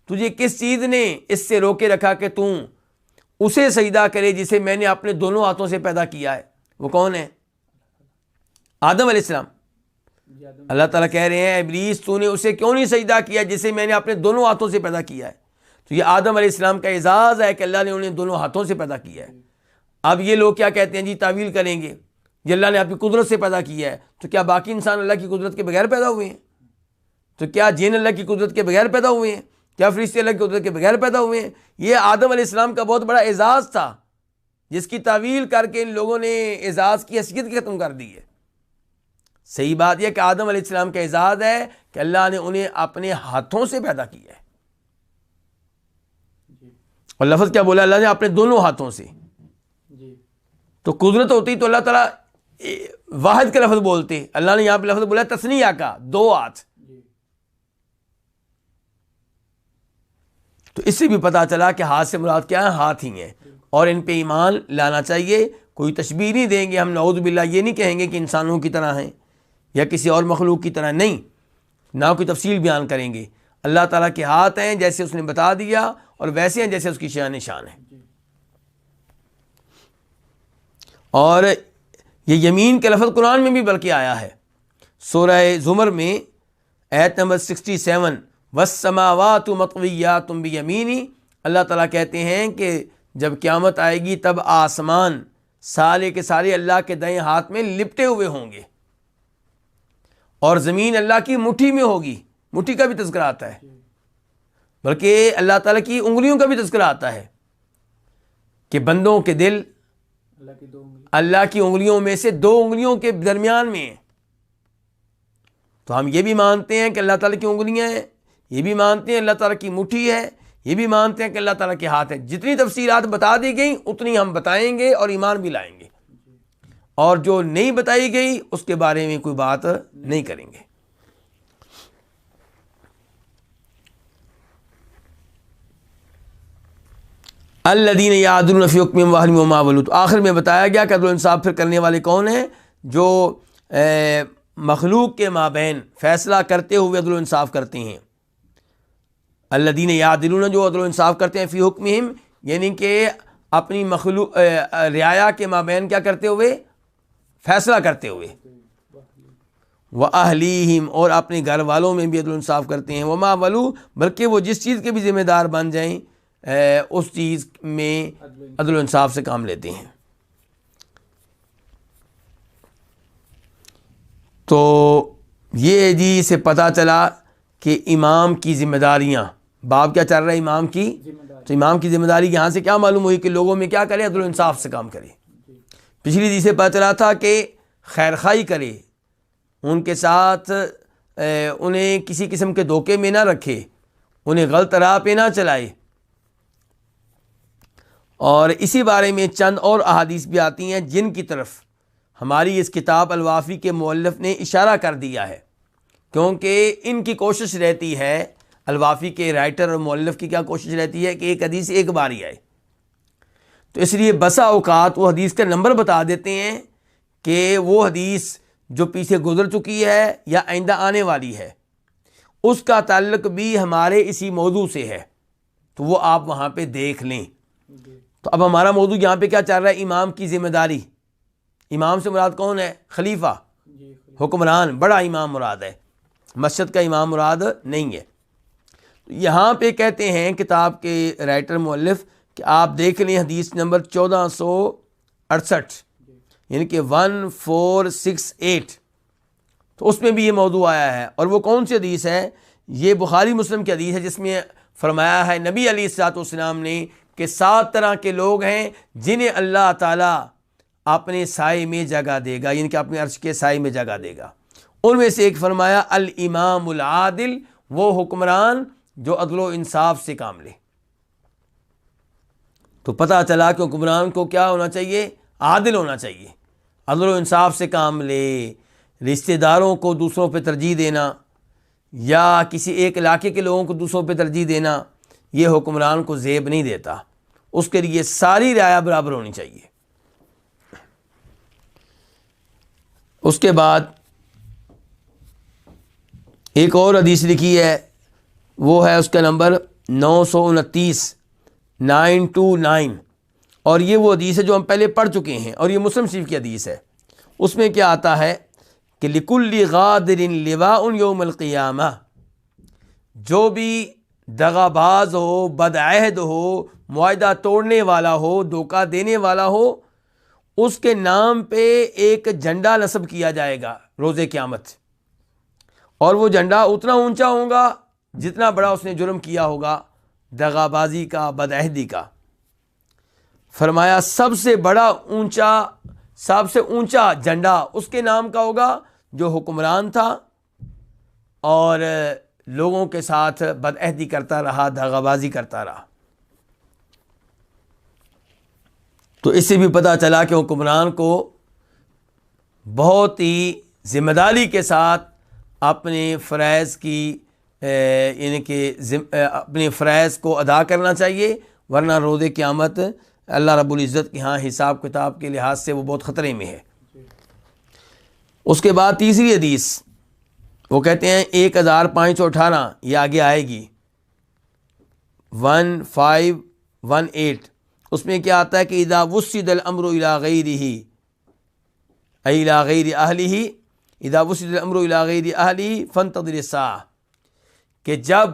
تجھے کس چیز نے اس سے روکے رکھا کہ تم اسے سجدہ کرے جسے میں نے اپنے دونوں ہاتھوں سے پیدا کیا ہے؟ وہ کون ہے؟ آدم علیہ السلام۔ اللہ تعالیٰ کہہ رہے ہیں ابلیس تو نے اسے کیوں نہیں سجدہ کیا جسے میں نے اپنے دونوں ہاتھوں سے پیدا کیا ہے؟ تو یہ آدم علیہ السلام کا اعزاز ہے کہ اللہ نے انہیں دونوں ہاتھوں سے پیدا کیا ہے۔ اب یہ لوگ کیا کہتے ہیں جی؟ تعویل کریں گے یہ اللہ نے اپنی قدرت سے پیدا کیا ہے، تو کیا باقی انسان اللہ کی قدرت کے بغیر پیدا ہوئے ہیں؟ تو کیا جن اللہ کی قدرت کے بغیر پیدا ہوئے ہیں؟ کیا فرشتے اللہ کی قدرت کے بغیر پیدا ہوئے ہیں؟ یہ آدم علیہ السلام کا بہت بڑا اعزاز تھا جس کی تعویل کر کے ان لوگوں نے اعزاز کی حیثیت ختم کر دی ہے۔ صحیح بات یہ کہ آدم علیہ السلام کا اعزاز ہے کہ اللہ نے انہیں اپنے ہاتھوں سے پیدا کیا ہے، اور لفظ کیا بولا اللہ نے؟ اپنے دونوں ہاتھوں سے۔ تو قدرت ہوتی تو اللہ تعالیٰ واحد کا لفظ بولتے، اللہ نے یہاں پہ لفظ بولا تثنیہ کا، دو ہاتھ۔ تو اس سے بھی پتا چلا کہ ہاتھ سے مراد کیا ہے؟ ہاتھ ہی ہیں، اور ان پہ ایمان لانا چاہیے۔ کوئی تشبیہ نہیں دیں گے ہم، نعوذ باللہ یہ نہیں کہیں گے کہ انسانوں کی طرح ہیں یا کسی اور مخلوق کی طرح، نہیں، نہ کوئی تفصیل بیان کریں گے۔ اللہ تعالیٰ کے ہاتھ ہیں جیسے اس نے بتا دیا، اور ویسے ہیں جیسے اس کی شان شان ہے۔ اور یہ یمین کے لفظ قرآن میں بھی بلکہ آیا ہے، سورہ زمر میں آیت نمبر 67، والسماوات مطویات بیمینی۔ اللہ تعالیٰ کہتے ہیں کہ جب قیامت آئے گی تب آسمان سارے کے سارے اللہ کے دائیں ہاتھ میں لپٹے ہوئے ہوں گے، اور زمین اللہ کی مٹھی میں ہوگی۔ مٹھی کا بھی تذکرہ آتا ہے، بلکہ اللہ تعالیٰ کی انگلیوں کا بھی تذکرہ آتا ہے کہ بندوں کے دل اللہ کی انگلیوں میں سے دو انگلیوں کے درمیان میں ہیں۔ تو ہم یہ بھی مانتے ہیں کہ اللہ تعالیٰ کی انگلیاں ہیں، یہ بھی مانتے ہیں اللہ تعالیٰ کی مٹھی ہے، یہ بھی مانتے ہیں کہ اللہ تعالیٰ کے ہاتھ ہے۔ جتنی تفصیلات بتا دی گئیں اتنی ہم بتائیں گے اور ایمان بھی لائیں گے، اور جو نہیں بتائی گئی اس کے بارے میں کوئی بات نہیں کریں گے۔ الذین یعدلون فی حکمہم وعدلہم وما ولوا، تو آخر میں بتایا گیا کہ عدل و انصاف پھر کرنے والے کون ہیں؟ جو مخلوق کے مابین فیصلہ کرتے ہوئے عدل و انصاف کرتے ہیں۔ الذین یعدلون، جو عدل و انصاف کرتے ہیں، فی حکمہم یعنی کہ اپنی مخلوق رعایا کے مابین کیا کرتے ہوئے؟ فیصلہ کرتے ہوئے۔ وَأَهْلِيهِمْ، اور اپنے گھر والوں میں بھی عدل و انصاف کرتے ہیں۔ وما ولو، بلکہ وہ جس چیز کے بھی ذمہ دار بن جائیں، اس چیز میں عدل و انصاف سے کام لیتے ہیں۔ تو یہ جی سے پتہ چلا کہ امام کی ذمہ داریاں، باب کیا چل رہا ہے امام کی، تو امام کی ذمہ داری یہاں سے کیا معلوم ہوئی کہ لوگوں میں کیا کرے، عدل و انصاف سے کام کرے۔ پچھلی حدیث سے پتہ چلا تھا کہ خیر خواہی کرے، ان کے ساتھ انہیں کسی قسم کے دھوکے میں نہ رکھے، انہیں غلط راہ پہ نہ چلائے۔ اور اسی بارے میں چند اور احادیث بھی آتی ہیں جن کی طرف ہماری اس کتاب الوافی کے مؤلف نے اشارہ کر دیا ہے، کیونکہ ان کی کوشش رہتی ہے، الوافی کے رائٹر اور مؤلف کی کیا کوشش رہتی ہے کہ ایک حدیث ایک بار ہی آئے، تو اس لیے بسا اوقات وہ حدیث کا نمبر بتا دیتے ہیں کہ وہ حدیث جو پیچھے گزر چکی ہے یا آئندہ آنے والی ہے، اس کا تعلق بھی ہمارے اسی موضوع سے ہے، تو وہ آپ وہاں پہ دیکھ لیں۔ تو اب ہمارا موضوع یہاں پہ کیا چل رہا ہے، امام کی ذمہ داری۔ امام سے مراد کون ہے؟ خلیفہ، حکمران، بڑا امام مراد ہے، مسجد کا امام مراد نہیں ہے۔ یہاں پہ کہتے ہیں کتاب کے رائٹر مؤلف کہ آپ دیکھ لیں حدیث نمبر 1468، یعنی کہ 1468، تو اس میں بھی یہ موضوع آیا ہے۔ اور وہ کون سی حدیث ہے؟ یہ بخاری مسلم کی حدیث ہے، جس میں فرمایا ہے نبی علیہ الصلوۃ والسلام نے کہ 7 طرح کے لوگ ہیں جنہیں اللہ تعالیٰ اپنے سائے میں جگہ دے گا، یعنی کہ اپنے عرش کے سائے میں جگہ دے گا۔ ان میں سے ایک فرمایا الامام العادل، وہ حکمران جو عدل و انصاف سے کام لے۔ تو پتہ چلا کہ حکمران کو کیا ہونا چاہیے؟ عادل ہونا چاہیے، عدل و انصاف سے کام لے۔ رشتہ داروں کو دوسروں پہ ترجیح دینا یا کسی ایک علاقے کے لوگوں کو دوسروں پہ ترجیح دینا، یہ حکمران کو زیب نہیں دیتا، اس کے لیے ساری رعایا برابر ہونی چاہیے۔ اس کے بعد ایک اور حدیث لکھی ہے، وہ ہے اس کا نمبر 929، 929، اور یہ وہ حدیث ہے جو ہم پہلے پڑھ چکے ہیں، اور یہ مسلم شریف کی حدیث ہے۔ اس میں کیا آتا ہے کہ لِكُلِّ غَادِرٍ لِوَاءٌ يَوْمَ الْقِيَامَةِ، جو بھی دغا باز ہو، بدعہد ہو، معاہدہ توڑنے والا ہو، دھوکہ دینے والا ہو، اس کے نام پہ ایک جھنڈا نصب کیا جائے گا روز قیامت، اور وہ جھنڈا اتنا اونچا ہوگا جتنا بڑا اس نے جرم کیا ہوگا، دغا بازی کا، بدعہدی کا۔ فرمایا سب سے بڑا اونچا، سب سے اونچا جھنڈا اس کے نام کا ہوگا جو حکمران تھا اور لوگوں کے ساتھ بدعہدی کرتا رہا، دغا بازی کرتا رہا۔ تو اس سے بھی پتہ چلا کہ حکمران کو بہت ہی ذمہ داری کے ساتھ اپنے فرائض کی یعنی کہ اپنے فرائض کو ادا کرنا چاہیے، ورنہ روز قیامت اللہ رب العزت کے ہاں حساب کتاب کے لحاظ سے وہ بہت خطرے میں ہے۔ اس کے بعد تیسری حدیث وہ کہتے ہیں 1518، یہ آگے آئے گی 1518، اس میں کیا آتا ہے کہ اذا وسد الامر الى غیرہ ای الى غیر اہلہ، اذا وسد الامر الى غیر اہلہ فانتظر الساعہ، کہ جب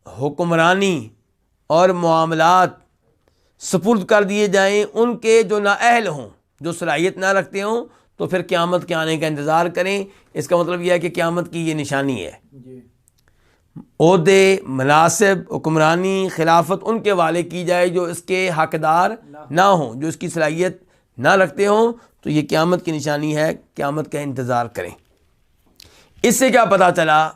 حکمرانی اور معاملات سپرد کر دیے جائیں ان کے جو نااہل ہوں، جو صلاحیت نہ رکھتے ہوں، تو پھر قیامت کے آنے کا انتظار کریں۔ اس کا مطلب یہ ہے کہ قیامت کی یہ نشانی ہے۔ عہدے، مناصب، حکمرانی، خلافت ان کے والے کی جائے جو اس کے حقدار نہ ہوں، جو اس کی صلاحیت نہ رکھتے ہوں، تو یہ قیامت کی نشانی ہے، قیامت کا انتظار کریں۔ اس سے کیا پتہ چلا؟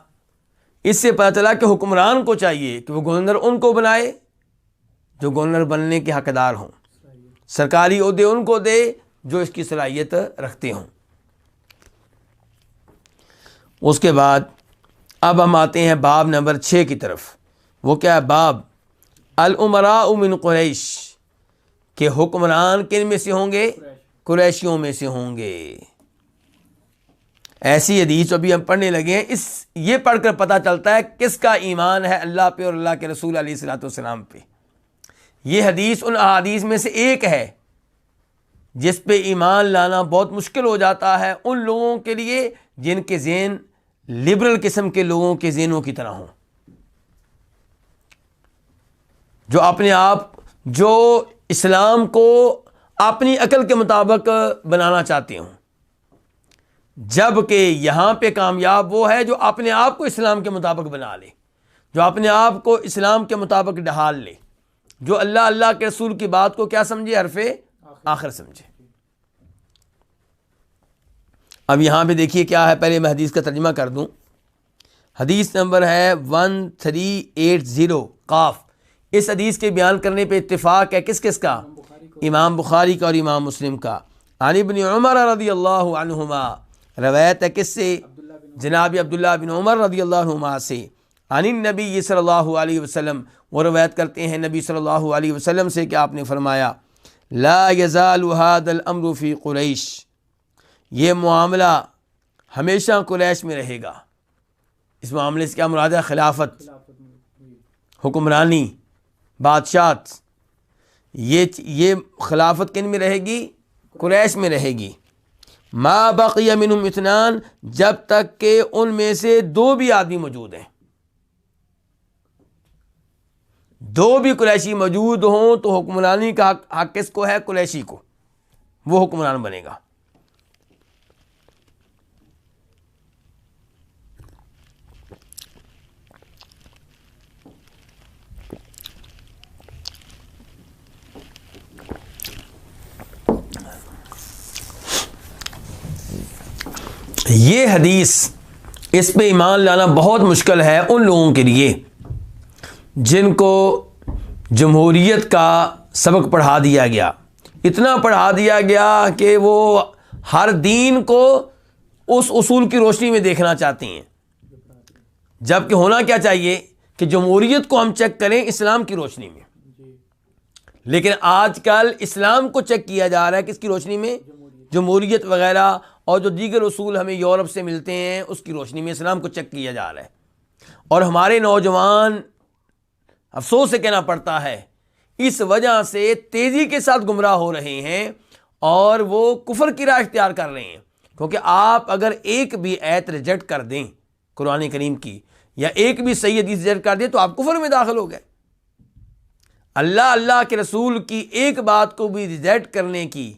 اس سے پتہ چلا کہ حکمران کو چاہیے کہ وہ گورنر ان کو بنائے جو گورنر بننے کے حقدار ہوں، سرکاری عہدے ان کو دے جو اس کی صلاحیت رکھتے ہوں۔ اس کے بعد اب ہم آتے ہیں باب نمبر 6 کی طرف۔ وہ کیا ہے؟ باب الامراء من قریش، کہ حکمران کن میں سے ہوں گے؟ قریشیوں میں سے ہوں گے۔ ایسی حدیث ابھی ہم پڑھنے لگے ہیں، یہ پڑھ کر پتہ چلتا ہے کس کا ایمان ہے اللہ پہ اور اللہ کے رسول علیہ الصلوۃ والسلام پہ۔ یہ حدیث ان احادیث میں سے ایک ہے جس پہ ایمان لانا بہت مشکل ہو جاتا ہے ان لوگوں کے لیے جن کے ذہن لبرل قسم کے لوگوں کے ذہنوں کی طرح ہوں، جو اسلام کو اپنی عقل کے مطابق بنانا چاہتے ہوں، جبکہ یہاں پہ کامیاب وہ ہے جو اپنے آپ کو اسلام کے مطابق بنا لے، جو اپنے آپ کو اسلام کے مطابق ڈھال لے، جو اللہ کے رسول کی بات کو کیا سمجھے، حرف آخر سمجھے۔ اب یہاں پہ دیکھیے کیا ہے، پہلے میں حدیث کا ترجمہ کر دوں۔ حدیث نمبر ہے 1380 قاف۔ اس حدیث کے بیان کرنے پہ اتفاق ہے کس کس کا؟ امام بخاری کا اور امام مسلم کا۔ عن ابن عمر رضی اللہ عنہما، روایت ہے کس سے؟ جناب عبداللہ بن عمر رضی اللہ عنہما سے۔ عن النبی صلی اللہ علیہ وسلم، وہ روایت کرتے ہیں نبی صلی اللہ علیہ وسلم سے کہ آپ نے فرمایا، لا یزال هذا الامر فی قریش، یہ معاملہ ہمیشہ قریش میں رہے گا۔ اس معاملے سے کیا مراد ہے؟ خلافت، حکمرانی، بادشاہت۔ یہ خلافت کن میں رہے گی؟ قریش میں رہے گی۔ ما بقی منہم اثنان، جب تک کہ ان میں سے دو بھی آدمی موجود ہیں، دو بھی قریشی موجود ہوں تو حکمرانی کا حق کس کو ہے؟ قریشی کو، وہ حکمران بنے گا۔ یہ حدیث، اس پہ ایمان لانا بہت مشکل ہے ان لوگوں کے لیے جن کو جمہوریت کا سبق پڑھا دیا گیا، اتنا پڑھا دیا گیا کہ وہ ہر دین کو اس اصول کی روشنی میں دیکھنا چاہتے ہیں، جبکہ ہونا کیا چاہیے کہ جمہوریت کو ہم چیک کریں اسلام کی روشنی میں۔ لیکن آج کل اسلام کو چیک کیا جا رہا ہے کس کی روشنی میں؟ جمہوریت وغیرہ اور جو دیگر اصول ہمیں یورپ سے ملتے ہیں اس کی روشنی میں اسلام کو چیک کیا جا رہا ہے۔ اور ہمارے نوجوان، افسوس سے کہنا پڑتا ہے، اس وجہ سے تیزی کے ساتھ گمراہ ہو رہے ہیں اور وہ کفر کی راہ اختیار کر رہے ہیں، کیونکہ آپ اگر ایک بھی آیت ریجیکٹ کر دیں قرآن کریم کی، یا ایک بھی صحیح حدیث ریجیکٹ کر دیں تو آپ کفر میں داخل ہو گئے۔ اللہ کے رسول کی ایک بات کو بھی ریجیکٹ کرنے کی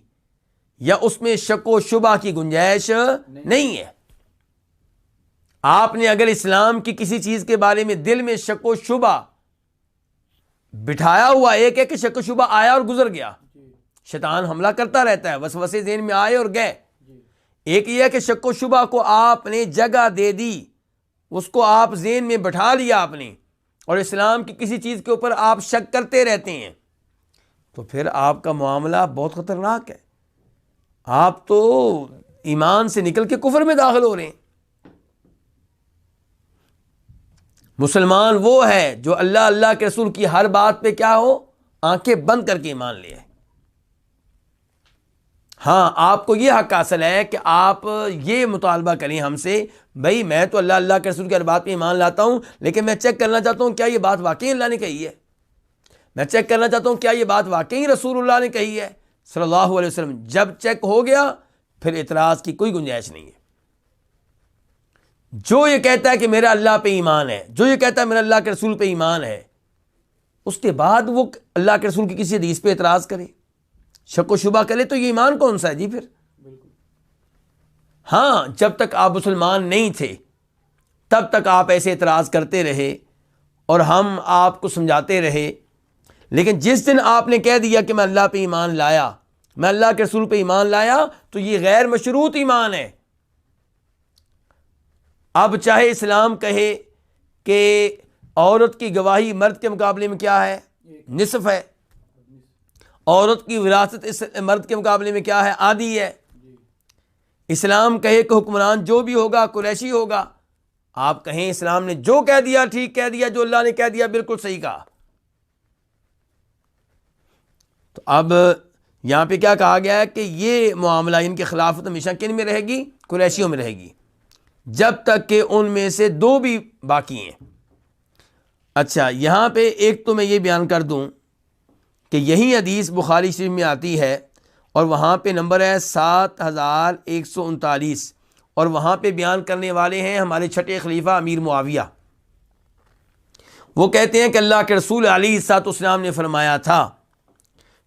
یا اس میں شک و شبہ کی گنجائش نہیں ہے۔ آپ نے اگر اسلام کی کسی چیز کے بارے میں دل میں شک و شبہ بٹھایا ہوا، ایک ہے کہ شک و شبہ آیا اور گزر گیا، شیطان حملہ کرتا رہتا ہے، وسوسے ذہن میں آئے اور گئے۔ ایک یہ ہے کہ شک و شبہ کو آپ نے جگہ دے دی، اس کو آپ ذہن میں بٹھا لیا آپ نے، اور اسلام کی کسی چیز کے اوپر آپ شک کرتے رہتے ہیں، تو پھر آپ کا معاملہ بہت خطرناک ہے۔ آپ تو ایمان سے نکل کے کفر میں داخل ہو رہے ہیں۔ مسلمان وہ ہے جو اللہ کے رسول کی ہر بات پہ کیا ہو، آنکھیں بند کر کے ایمان لے آئے۔ ہاں، آپ کو یہ حق حاصل ہے کہ آپ یہ مطالبہ کریں ہم سے، بھائی میں تو اللہ کے رسول کی ہر بات پہ ایمان لاتا ہوں، لیکن میں چیک کرنا چاہتا ہوں کیا یہ بات واقعی اللہ نے کہی ہے، میں چیک کرنا چاہتا ہوں کیا یہ بات واقعی رسول اللہ نے کہی ہے صلی اللہ علیہ وسلم۔ جب چیک ہو گیا پھر اعتراض کی کوئی گنجائش نہیں ہے۔ جو یہ کہتا ہے کہ میرا اللہ پہ ایمان ہے، جو یہ کہتا ہے میرا اللہ کے رسول پہ ایمان ہے، اس کے بعد وہ اللہ کے رسول کی کسی حدیث پہ اعتراض کرے، شک و شبہ کرے، تو یہ ایمان کون سا ہے جی پھر؟ ہاں، جب تک آپ مسلمان نہیں تھے تب تک آپ ایسے اعتراض کرتے رہے اور ہم آپ کو سمجھاتے رہے، لیکن جس دن آپ نے کہہ دیا کہ میں اللہ پہ ایمان لایا، میں اللہ کے رسول پہ ایمان لایا، تو یہ غیر مشروط ایمان ہے۔ اب چاہے اسلام کہے کہ عورت کی گواہی مرد کے مقابلے میں کیا ہے؟ نصف ہے، عورت کی وراثت مرد کے مقابلے میں کیا ہے؟ آدھی ہے۔ اسلام کہے کہ حکمران جو بھی ہوگا قریشی ہوگا، آپ کہیں اسلام نے جو کہہ دیا ٹھیک کہہ دیا، جو اللہ نے کہہ دیا بالکل صحیح کہا۔ تو اب یہاں پہ کیا کہا گیا ہے کہ یہ معاملہ، ان کی خلافت ہمیشہ کن میں رہے گی؟ قریشیوں میں رہے گی، جب تک کہ ان میں سے دو بھی باقی ہیں۔ اچھا، یہاں پہ ایک تو میں یہ بیان کر دوں کہ یہی حدیث بخاری شریف میں آتی ہے اور وہاں پہ نمبر ہے 7139، اور وہاں پہ بیان کرنے والے ہیں ہمارے چھٹے خلیفہ امیر معاویہ۔ وہ کہتے ہیں کہ اللہ کے رسول علیہ الصلوۃ والسلام نے فرمایا تھا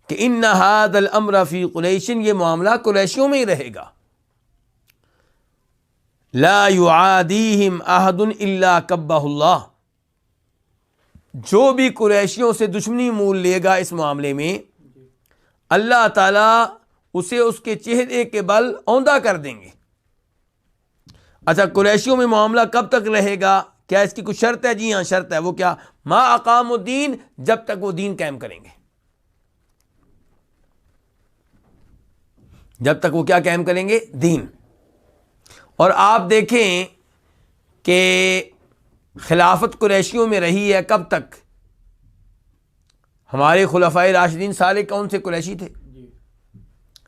کہ ان ھذا الامر فی قریش، یہ معاملہ قریشیوں میں ہی رہے گا، لا یعادیہم احد الا کبہ اللہ، جو بھی قریشیوں سے دشمنی مول لے گا اس معاملے میں، اللہ تعالیٰ اسے اس کے چہرے کے بل اوندا کر دیں گے۔ اچھا، قریشیوں میں معاملہ کب تک رہے گا؟ کیا اس کی کچھ شرط ہے؟ جی ہاں شرط ہے۔ وہ کیا؟ ما اقام الدین، جب تک وہ دین قائم کریں گے، جب تک وہ کیا قائم کریں گے؟ دین۔ اور آپ دیکھیں کہ خلافت قریشیوں میں رہی ہے کب تک؟ ہمارے خلفائے راشدین سارے کون سے قریشی تھے؟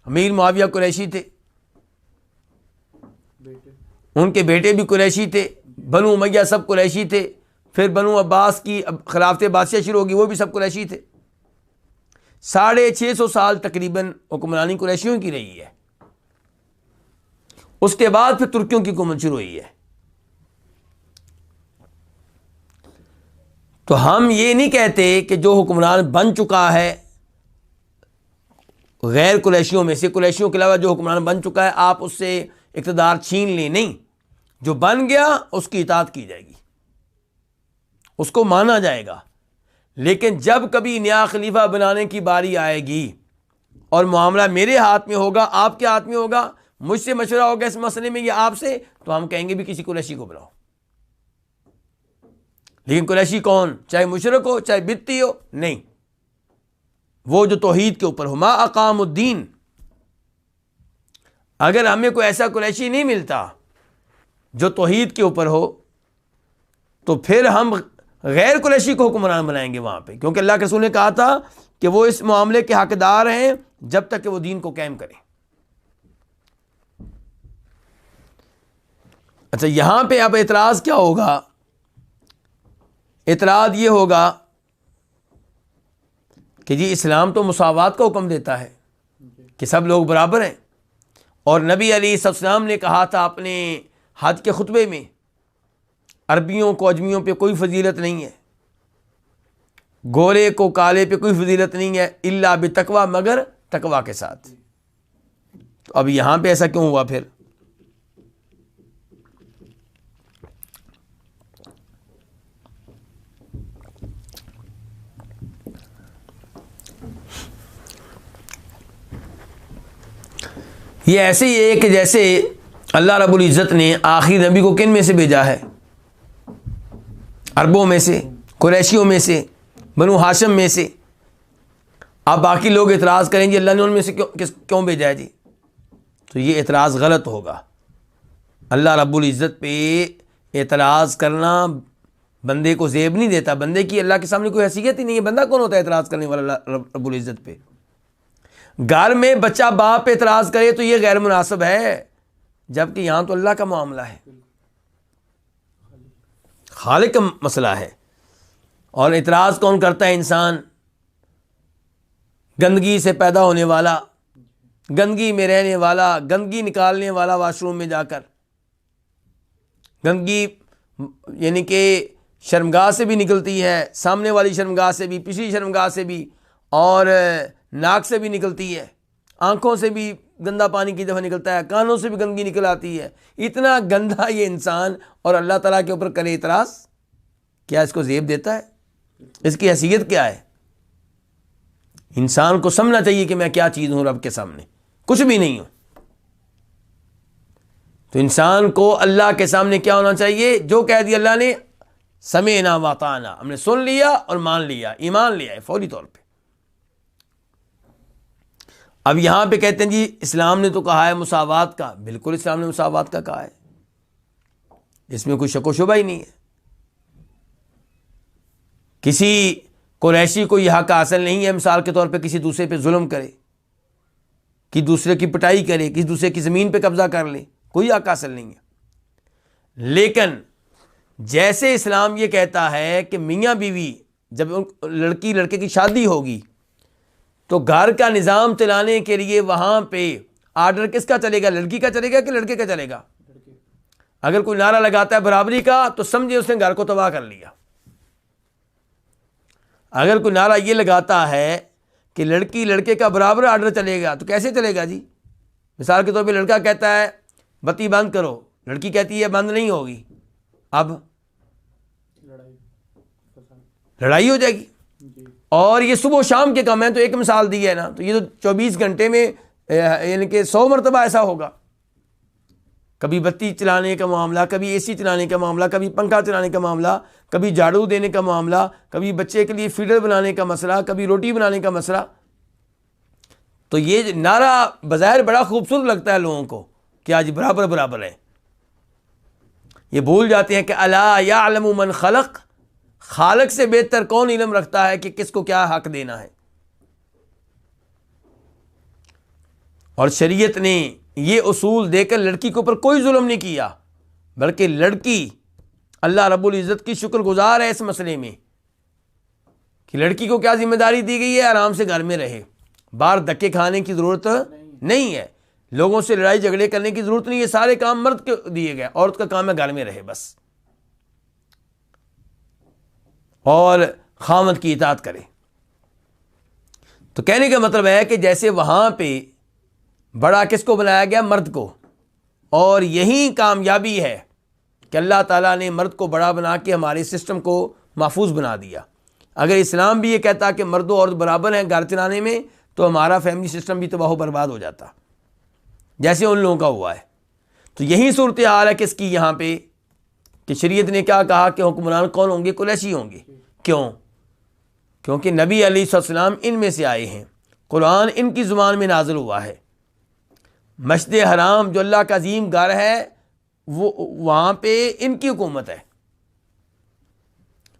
امیر معاویہ قریشی تھے، ان کے بیٹے بھی قریشی تھے، بنو امیہ سب قریشی تھے، پھر بنو عباس کی خلافت عباسیہ شروع ہوگی، وہ بھی سب قریشی تھے۔ 650 سال تقریباً حکمرانی قریشیوں کی رہی ہے۔ اس کے بعد پھر ترکیوں کی حکومت شروع ہوئی ہے۔ تو ہم یہ نہیں کہتے کہ جو حکمران بن چکا ہے غیر قریشیوں میں سے، قریشیوں کے علاوہ جو حکمران بن چکا ہے، آپ اس سے اقتدار چھین لیں، نہیں، جو بن گیا اس کی اطاعت کی جائے گی، اس کو مانا جائے گا۔ لیکن جب کبھی نیا خلیفہ بنانے کی باری آئے گی اور معاملہ میرے ہاتھ میں ہوگا، آپ کے ہاتھ میں ہوگا، مجھ سے مشورہ ہوگا اس مسئلے میں یا آپ سے، تو ہم کہیں گے بھی کسی قریشی کو بلاؤ۔ لیکن قریشی کون؟ چاہے مشرک ہو، چاہے بدتی ہو، نہیں، وہ جو توحید کے اوپر ہو، ما اقام الدین۔ اگر ہمیں کوئی ایسا قریشی نہیں ملتا جو توحید کے اوپر ہو، تو پھر ہم غیر قریشی کو حکمران بنائیں گے وہاں پہ، کیونکہ اللہ کے رسول نے کہا تھا کہ وہ اس معاملے کے حقدار ہیں جب تک کہ وہ دین کو قائم کریں۔ اچھا، یہاں پہ اب اعتراض کیا ہوگا؟ اعتراض یہ ہوگا کہ جی اسلام تو مساوات کا حکم دیتا ہے کہ سب لوگ برابر ہیں، اور نبی علیہ السلام نے کہا تھا اپنے حج کے خطبے میں، عربیوں کو اجمیوں پہ کوئی فضیلت نہیں ہے، گورے کو کالے پہ کوئی فضیلت نہیں ہے، الا بتقوی، مگر تقوی کے ساتھ۔ تو اب یہاں پہ ایسا کیوں ہوا پھر؟ یہ ایسے ہی ہے کہ جیسے اللہ رب العزت نے آخری نبی کو کن میں سے بھیجا ہے؟ عربوں میں سے، قریشیوں میں سے، بنو ہاشم میں سے۔ اب باقی لوگ اعتراض کریں گے اللہ نے ان میں سے کیوں بھیجا ہے جی؟ تو یہ اعتراض غلط ہوگا۔ اللہ رب العزت پہ اعتراض کرنا بندے کو زیب نہیں دیتا، بندے کی اللہ کے سامنے کوئی حیثیت ہی نہیں ہے۔ بندہ کون ہوتا ہے اعتراض کرنے والا اللہ رب العزت پہ؟ گھر میں بچہ باپ پہ اعتراض کرے تو یہ غیر مناسب ہے، جبکہ یہاں تو اللہ کا معاملہ ہے، خالق کا مسئلہ ہے۔ اور اعتراض کون کرتا ہے؟ انسان، گندگی سے پیدا ہونے والا، گندگی میں رہنے والا، گندگی نکالنے والا، واش روم میں جا کر گندگی یعنی کہ شرمگاہ سے بھی نکلتی ہے، سامنے والی شرمگاہ سے بھی، پچھلی شرمگاہ سے بھی، اور ناک سے بھی نکلتی ہے، آنکھوں سے بھی گندا پانی کی دفعہ نکلتا ہے، کانوں سے بھی گندگی نکل آتی ہے۔ اتنا گندا یہ انسان، اور اللہ تعالیٰ کے اوپر کرے اعتراض، کیا اس کو زیب دیتا ہے؟ اس کی حیثیت کیا ہے؟ انسان کو سمجھنا چاہیے کہ میں کیا چیز ہوں رب کے سامنے، کچھ بھی نہیں ہوں۔ تو انسان کو اللہ کے سامنے کیا ہونا چاہیے؟ جو کہہ دیا اللہ نے، سمعنا واطعنا، ہم نے سن لیا اور مان لیا، ایمان لیا ہے فوری طور پہ۔ اب یہاں پہ کہتے ہیں جی اسلام نے تو کہا ہے مساوات کا، بالکل اسلام نے مساوات کا کہا ہے، اس میں کوئی شک و شبہ ہی نہیں ہے۔ کسی قریشی کو یہ حق حاصل نہیں ہے مثال کے طور پہ کسی دوسرے پہ ظلم کرے، کہ دوسرے کی پٹائی کرے، کسی دوسرے کی زمین پہ قبضہ کر لے، کوئی حق حاصل نہیں ہے۔ لیکن جیسے اسلام یہ کہتا ہے کہ میاں بیوی جب لڑکی لڑکے کی شادی ہوگی تو گھر کا نظام چلانے کے لیے وہاں پہ آرڈر کس کا چلے گا؟ لڑکی کا چلے گا کہ لڑکے کا چلے گا؟ اگر کوئی نعرہ لگاتا ہے برابری کا تو سمجھے اس نے گھر کو تباہ کر لیا۔ اگر کوئی نعرہ یہ لگاتا ہے کہ لڑکی لڑکے کا برابر آرڈر چلے گا تو کیسے چلے گا جی؟ مثال کے طور پہ لڑکا کہتا ہے بتی بند کرو، لڑکی کہتی ہے بند نہیں ہوگی، اب لڑائی ہو جائے گی۔ اور یہ صبح و شام کے کام ہے، تو ایک مثال دی ہے نا، تو یہ تو 24 گھنٹے میں یعنی کہ 100 مرتبہ ایسا ہوگا۔ کبھی بتی چلانے کا معاملہ، کبھی اے سی چلانے کا معاملہ، کبھی پنکھا چلانے کا معاملہ، کبھی جھاڑو دینے کا معاملہ، کبھی بچے کے لیے فیڈر بنانے کا مسئلہ، کبھی روٹی بنانے کا مسئلہ۔ تو یہ نعرہ بظاہر بڑا خوبصورت لگتا ہے لوگوں کو کہ آج برابر برابر ہے، یہ بھول جاتے ہیں کہ الا یعلم من خلق، خالق سے بہتر کون علم رکھتا ہے کہ کس کو کیا حق دینا ہے۔ اور شریعت نے یہ اصول دے کر لڑکی کے اوپر کوئی ظلم نہیں کیا، بلکہ لڑکی اللہ رب العزت کی شکر گزار ہے اس مسئلے میں کہ لڑکی کو کیا ذمہ داری دی گئی ہے، آرام سے گھر میں رہے، باہر دھکے کھانے کی ضرورت نہیں ہے، لوگوں سے لڑائی جھگڑے کرنے کی ضرورت نہیں ہے، سارے کام مرد کو دیے گئے، عورت کا کام ہے گھر میں رہے بس، اور خاوند کی اطاعت کرے۔ تو کہنے کا مطلب ہے کہ جیسے وہاں پہ بڑا کس کو بنایا گیا، مرد کو، اور یہی کامیابی ہے کہ اللہ تعالیٰ نے مرد کو بڑا بنا کے ہمارے سسٹم کو محفوظ بنا دیا۔ اگر اسلام بھی یہ کہتا کہ مرد و عورت برابر ہیں گھر چلانے میں، تو ہمارا فیملی سسٹم بھی تباہ و برباد ہو جاتا جیسے ان لوگوں کا ہوا ہے۔ تو یہی صورتحال ہے کس کی یہاں پہ کہ شریعت نے کیا کہا کہ حکمران کون ہوں گے، قریشی ہوں گے۔ کیوں؟ کیونکہ نبی علیہ السلام ان میں سے آئے ہیں، قرآن ان کی زبان میں نازل ہوا ہے، مسجد حرام جو اللہ کا عظیم گھر ہے وہ وہاں پہ ان کی حکومت ہے،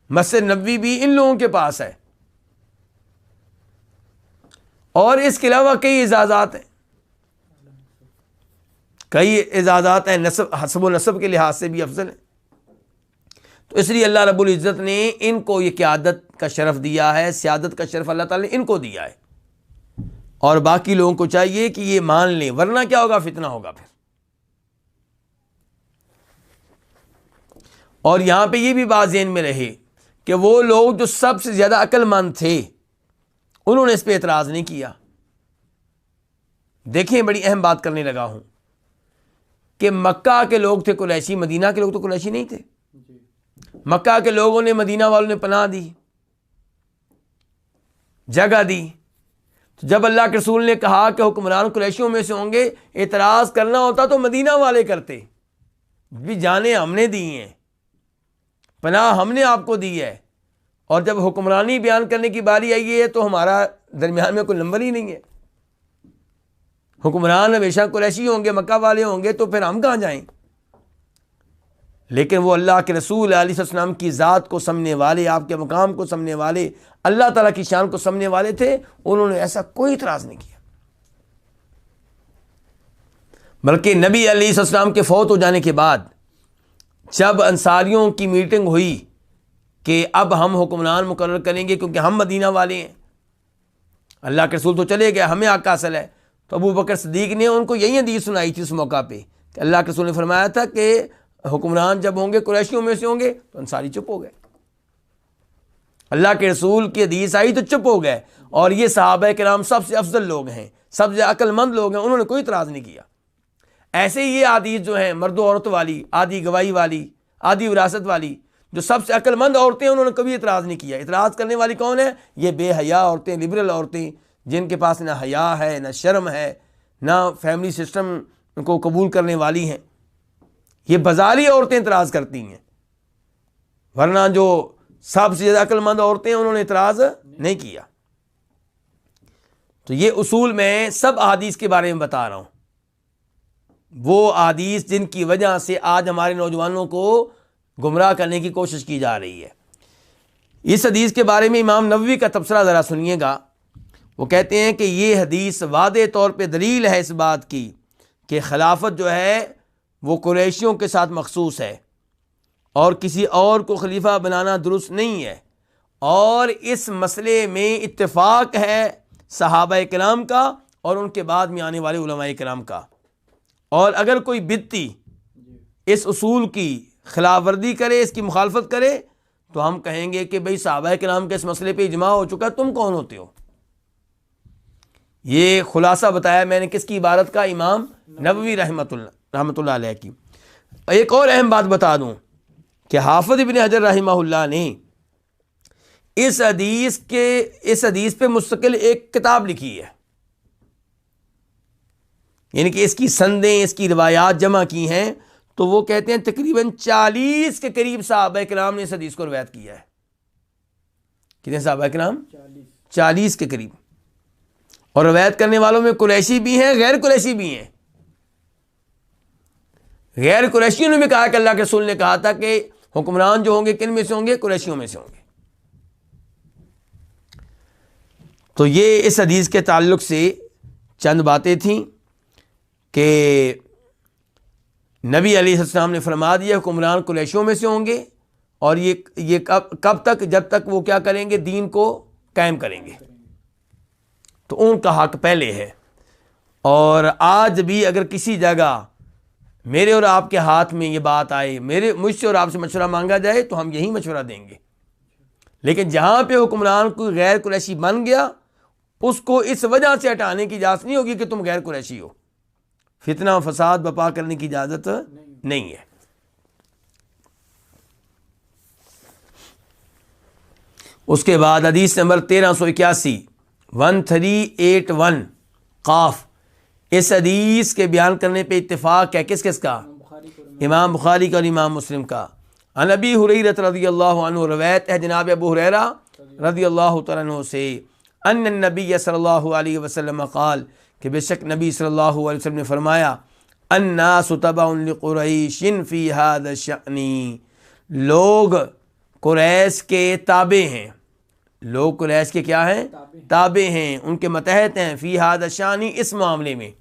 مسجد نبوی بھی ان لوگوں کے پاس ہے، اور اس کے علاوہ کئی اعزازات ہیں، کئی اعزازات ہیں، نسب، حسب و نسب کے لحاظ سے بھی افضل ہیں۔ تو اس لیے اللہ رب العزت نے ان کو یہ قیادت کا شرف دیا ہے، سیادت کا شرف اللہ تعالیٰ نے ان کو دیا ہے، اور باقی لوگوں کو چاہیے کہ یہ مان لیں، ورنہ کیا ہوگا، فتنہ ہوگا پھر۔ اور یہاں پہ یہ بھی بات ذہن میں رہے کہ وہ لوگ جو سب سے زیادہ عقل مند تھے انہوں نے اس پہ اعتراض نہیں کیا۔ دیکھیں بڑی اہم بات کرنے لگا ہوں کہ مکہ کے لوگ تھے قریشی، مدینہ کے لوگ تو قریشی نہیں تھے۔ مکہ کے لوگوں نے مدینہ والوں نے پناہ دی، جگہ دی، تو جب اللہ کے رسول نے کہا کہ حکمران قریشیوں میں سے ہوں گے، اعتراض کرنا ہوتا تو مدینہ والے کرتے، بھی جانیں ہم نے دی ہیں، پناہ ہم نے آپ کو دی ہے، اور جب حکمرانی بیان کرنے کی باری آئی ہے تو ہمارا درمیان میں کوئی نمبر ہی نہیں ہے، حکمران ہمیشہ قریشی ہوں گے، مکہ والے ہوں گے، تو پھر ہم کہاں جائیں؟ لیکن وہ اللہ کے رسول علیہ السلام کی ذات کو سمجھنے والے، آپ کے مقام کو سمجھنے والے، اللہ تعالیٰ کی شان کو سمجھنے والے تھے، انہوں نے ایسا کوئی اعتراض نہیں کیا۔ بلکہ نبی علیہ السلام کے فوت ہو جانے کے بعد جب انصاریوں کی میٹنگ ہوئی کہ اب ہم حکمران مقرر کریں گے کیونکہ ہم مدینہ والے ہیں، اللہ کے رسول تو چلے گئے، ہمیں حق حاصل ہے، تو ابو بکر صدیق نے ان کو یہی حدیث سنائی تھی اس موقع پہ کہ اللہ کے رسول نے فرمایا تھا کہ حکمران جب ہوں گے قریشیوں میں سے ہوں گے، تو انصاری چپ ہو گئے، اللہ کے رسول کی حدیث آئی تو چپ ہو گئے، اور یہ صحابہ کرام سب سے افضل لوگ ہیں، سب سے عقل مند لوگ ہیں، انہوں نے کوئی اعتراض نہیں کیا۔ ایسے ہی یہ حدیث جو ہیں مرد و عورت والی، آدھی گواہی والی، آدھی وراثت والی، جو سب سے عقل مند عورتیں انہوں نے کبھی اعتراض نہیں کیا۔ اعتراض کرنے والی کون ہے؟ یہ بے حیا عورتیں، لبرل عورتیں، جن کے پاس نہ حیا ہے، نہ شرم ہے، نہ فیملی سسٹم کو قبول کرنے والی ہیں، یہ بازاری عورتیں اعتراض کرتی ہیں، ورنہ جو سب سے زیادہ عقل مند عورتیں انہوں نے اعتراض نہیں کیا۔ تو یہ اصول میں سب احادیث کے بارے میں بتا رہا ہوں، وہ احادیث جن کی وجہ سے آج ہمارے نوجوانوں کو گمراہ کرنے کی کوشش کی جا رہی ہے۔ اس حدیث کے بارے میں امام نووی کا تبصرہ ذرا سنیے گا۔ وہ کہتے ہیں کہ یہ حدیث واضح طور پہ دلیل ہے اس بات کی کہ خلافت جو ہے وہ قریشیوں کے ساتھ مخصوص ہے، اور کسی اور کو خلیفہ بنانا درست نہیں ہے، اور اس مسئلے میں اتفاق ہے صحابہ کرام کا اور ان کے بعد میں آنے والے علماء کرام کا، اور اگر کوئی بدعتی اس اصول کی خلاف ورزی کرے، اس کی مخالفت کرے، تو ہم کہیں گے کہ بھئی صحابہ کرام کے اس مسئلے پہ اجماع ہو چکا، تم کون ہوتے ہو؟ یہ خلاصہ بتایا میں نے کس کی عبارت کا؟ امام نووی رحمۃ اللہ علیہ کی۔ ایک اور اہم بات بتا دوں کہ حافظ ابن حجر رحمہ اللہ نے اس حدیث پہ مستقل ایک کتاب لکھی ہے، یعنی کہ اس کی سندیں، اس کی روایات جمع کی ہیں، تو وہ کہتے ہیں تقریباً 40 کے قریب صحابہ کرام نے اس حدیث کو روایت کیا ہے۔ کتنے صحابہ کرام؟ 40 کے قریب۔ اور روایت کرنے والوں میں قریشی بھی ہیں، غیر قریشی بھی ہیں۔ غیر قریشیوں نے بھی کہا کہ اللہ کے رسول نے کہا تھا کہ حکمران جو ہوں گے کن میں سے ہوں گے؟ قریشیوں میں سے ہوں گے۔ تو یہ اس حدیث کے تعلق سے چند باتیں تھیں کہ نبی علیہ السلام نے فرما دیا حکمران قریشیوں میں سے ہوں گے، اور یہ کب تک؟ جب تک وہ کیا کریں گے؟ دین کو قائم کریں گے، تو ان کا حق پہلے ہے۔ اور آج بھی اگر کسی جگہ میرے اور آپ کے ہاتھ میں یہ بات آئے، مجھ سے اور آپ سے مشورہ مانگا جائے، تو ہم یہی مشورہ دیں گے۔ لیکن جہاں پہ حکمران کوئی غیر قریشی بن گیا، اس کو اس وجہ سے ہٹانے کی اجازت نہیں ہوگی کہ تم غیر قریشی ہو۔ فتنہ و فساد بپا کرنے کی اجازت نہیں ہے۔ اس کے بعد حدیث نمبر 1381 قاف، اس حدیث کے بیان کرنے پہ اتفاق ہے کس کا؟ امام بخاری کا اور امام مسلم کا۔ عن ابی ہریرہ رضی اللہ عنہ، روایت ہے جناب ابو ہریرہ رضی اللہ تعالیٰ عنہ سے، ان النبی صلی اللہ علیہ وسلم قال، کہ بے شک نبی صلی اللہ علیہ وسلم نے فرمایا، الناس تبع لقریش فی ھذا الشأن، لوگ قریش کے تابع ہیں، لوگ قریش کے کیا ہیں؟ تابع ہیں، ان کے متحد ہیں، فی ھذا الشأن، اس معاملے میں۔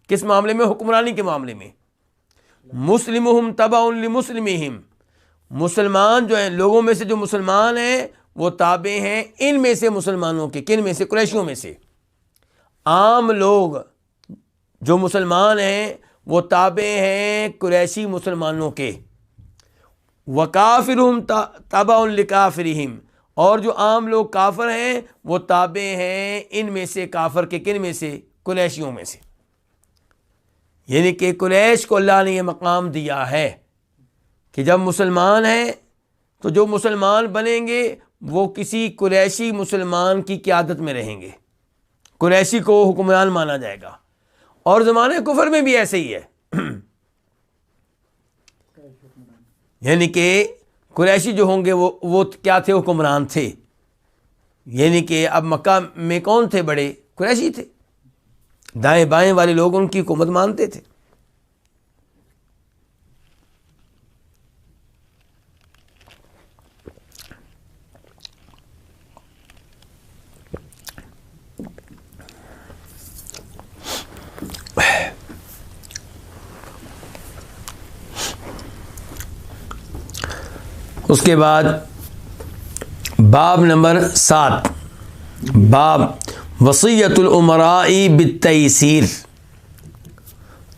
کس معاملے میں؟ حکمرانی کے معاملے میں۔ مسلمہم تبع لمسلمہم، مسلمان جو ہیں، لوگوں میں سے جو مسلمان ہیں وہ تابع ہیں ان میں سے مسلمانوں کے۔ کن میں سے؟ قریشیوں میں سے۔ عام لوگ جو مسلمان ہیں وہ تابع ہیں قریشی مسلمانوں کے۔ وکافرہم تبع لکافرہم، اور جو عام لوگ کافر ہیں وہ تابع ہیں ان میں سے کافر کے۔ کن میں سے؟ قریشیوں میں سے۔ یعنی کہ قریش کو اللہ نے یہ مقام دیا ہے کہ جب مسلمان ہیں تو جو مسلمان بنیں گے وہ کسی قریشی مسلمان کی قیادت میں رہیں گے، قریشی کو حکمران مانا جائے گا۔ اور زمانے کفر میں بھی ایسے ہی ہے، یعنی کہ قریشی جو ہوں گے وہ کیا تھے؟ حکمران تھے۔ یعنی کہ اب مکہ میں کون تھے بڑے؟ قریشی تھے۔ دائیں بائیں والے لوگ ان کی حکومت مانتے تھے۔ اس کے بعد باب نمبر 7، باب وصیت الامراء بالتیسیر،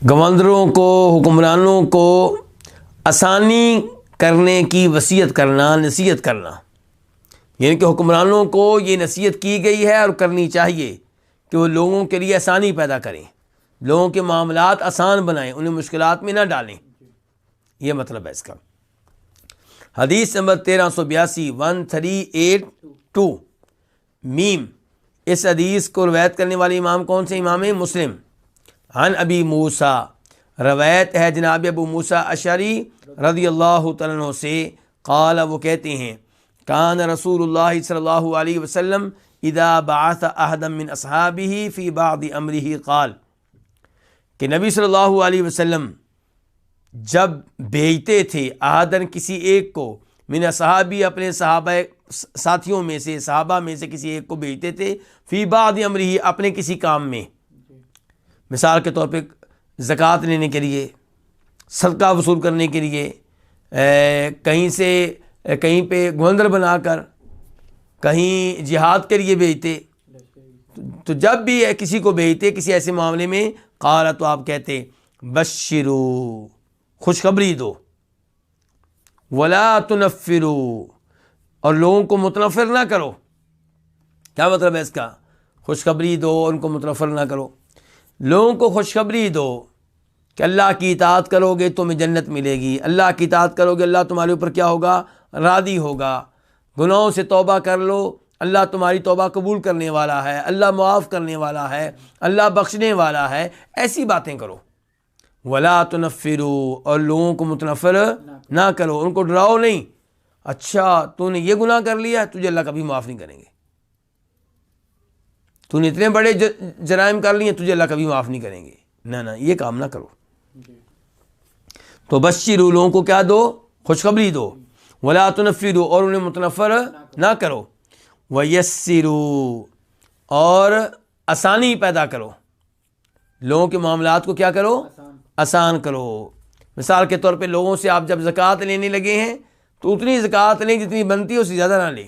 گورنروں کو، حکمرانوں کو آسانی کرنے کی وصیت کرنا، نصیحت کرنا۔ یعنی کہ حکمرانوں کو یہ نصیحت کی گئی ہے اور کرنی چاہیے کہ وہ لوگوں کے لیے آسانی پیدا کریں، لوگوں کے معاملات آسان بنائیں، انہیں مشکلات میں نہ ڈالیں، یہ مطلب ہے اس کا۔ حدیث نمبر 1382 میم، اس حدیث کو روایت کرنے والے امام کون سے؟ امام مسلم۔ عن ابی موسیٰ، روایت ہے جناب ابو موسیٰ اشعری رضی اللہ تعالیٰ عنہ سے، قال، وہ کہتے ہیں، کان رسول اللہ صلی اللہ علیہ وسلم اذا بعث احدا من اصحابہ فی بعض امرہ قال، کہ نبی صلی اللہ علیہ وسلم جب بھیجتے تھے احدن کسی ایک کو، من اصحابی اپنے صحابہ ساتھیوں میں سے، صحابہ میں سے کسی ایک کو بھیجتے تھے، فی بعض امرہ اپنے کسی کام میں، مثال کے طور پہ زکوٰۃ لینے کے لیے، صدقہ وصول کرنے کے لیے، کہیں سے کہیں پہ گورنر بنا کر، کہیں جہاد کے لیے بھیجتے، تو جب بھی کسی کو بھیجتے کسی ایسے معاملے میں، قال، تو آپ کہتے بشرو، خوشخبری دو، ولا تنفرو، اور لوگوں کو متنفر نہ کرو. کیا مطلب ہے اس کا؟ خوشخبری دو، ان کو متنفر نہ کرو. لوگوں کو خوشخبری دو کہ اللہ کی اطاعت کرو گے تمہیں جنت ملے گی، اللہ کی اطاعت کرو گے اللہ تمہارے اوپر کیا ہوگا؟ راضی ہوگا. گناہوں سے توبہ کر لو، اللہ تمہاری توبہ قبول کرنے والا ہے، اللہ معاف کرنے والا ہے، اللہ بخشنے والا ہے. ایسی باتیں کرو. ولا تنفروا، اور لوگوں کو متنفر نہ کرو، ان کو ڈراؤ نہیں. اچھا تو نے یہ گناہ کر لیا، تجھے اللہ کبھی معاف نہیں کریں گے. تو نے اتنے بڑے جرائم کر لیے، تجھے اللہ کبھی معاف نہیں کریں گے. نہ یہ کام نہ کرو. تو بشروا، لوگوں کو کیا دو؟ خوشخبری دو. ولا تنفروا، اور انہیں متنفر نہ کرو. ویسروا، اور آسانی پیدا کرو. لوگوں کے معاملات کو کیا کرو؟ آسان کرو. مثال کے طور پہ لوگوں سے آپ جب زکوٰۃ لینے لگے ہیں تو اتنی زکوٰۃ لیں جتنی بنتی ہے، اس سے زیادہ نہ لیں.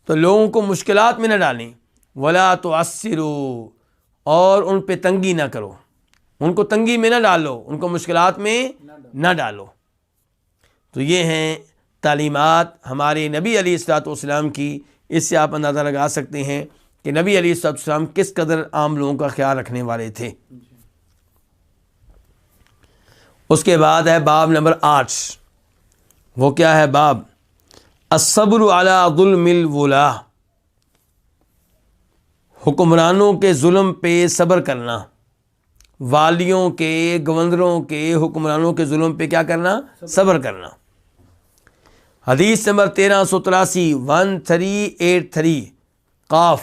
تو لوگوں کو مشکلات میں نہ ڈالیں. ولا تعسروا، اور ان پہ تنگی نہ کرو، ان کو تنگی میں نہ ڈالو، ان کو مشکلات میں نہ ڈالو. تو یہ ہیں تعلیمات ہمارے نبی علیہ الصلوۃ والسلام کی. اس سے آپ اندازہ لگا سکتے ہیں کہ نبی علیہ الصلوۃ والسلام کس قدر عام لوگوں کا خیال رکھنے والے تھے. اس کے بعد ہے باب نمبر 8. وہ کیا ہے باب؟ الصبر علی ظلم الولاة، حکمرانوں کے ظلم پہ صبر کرنا. والیوں کے، گورنروں کے، حکمرانوں کے ظلم پہ کیا کرنا؟ صبر کرنا. حدیث نمبر 1383 1383 قاف.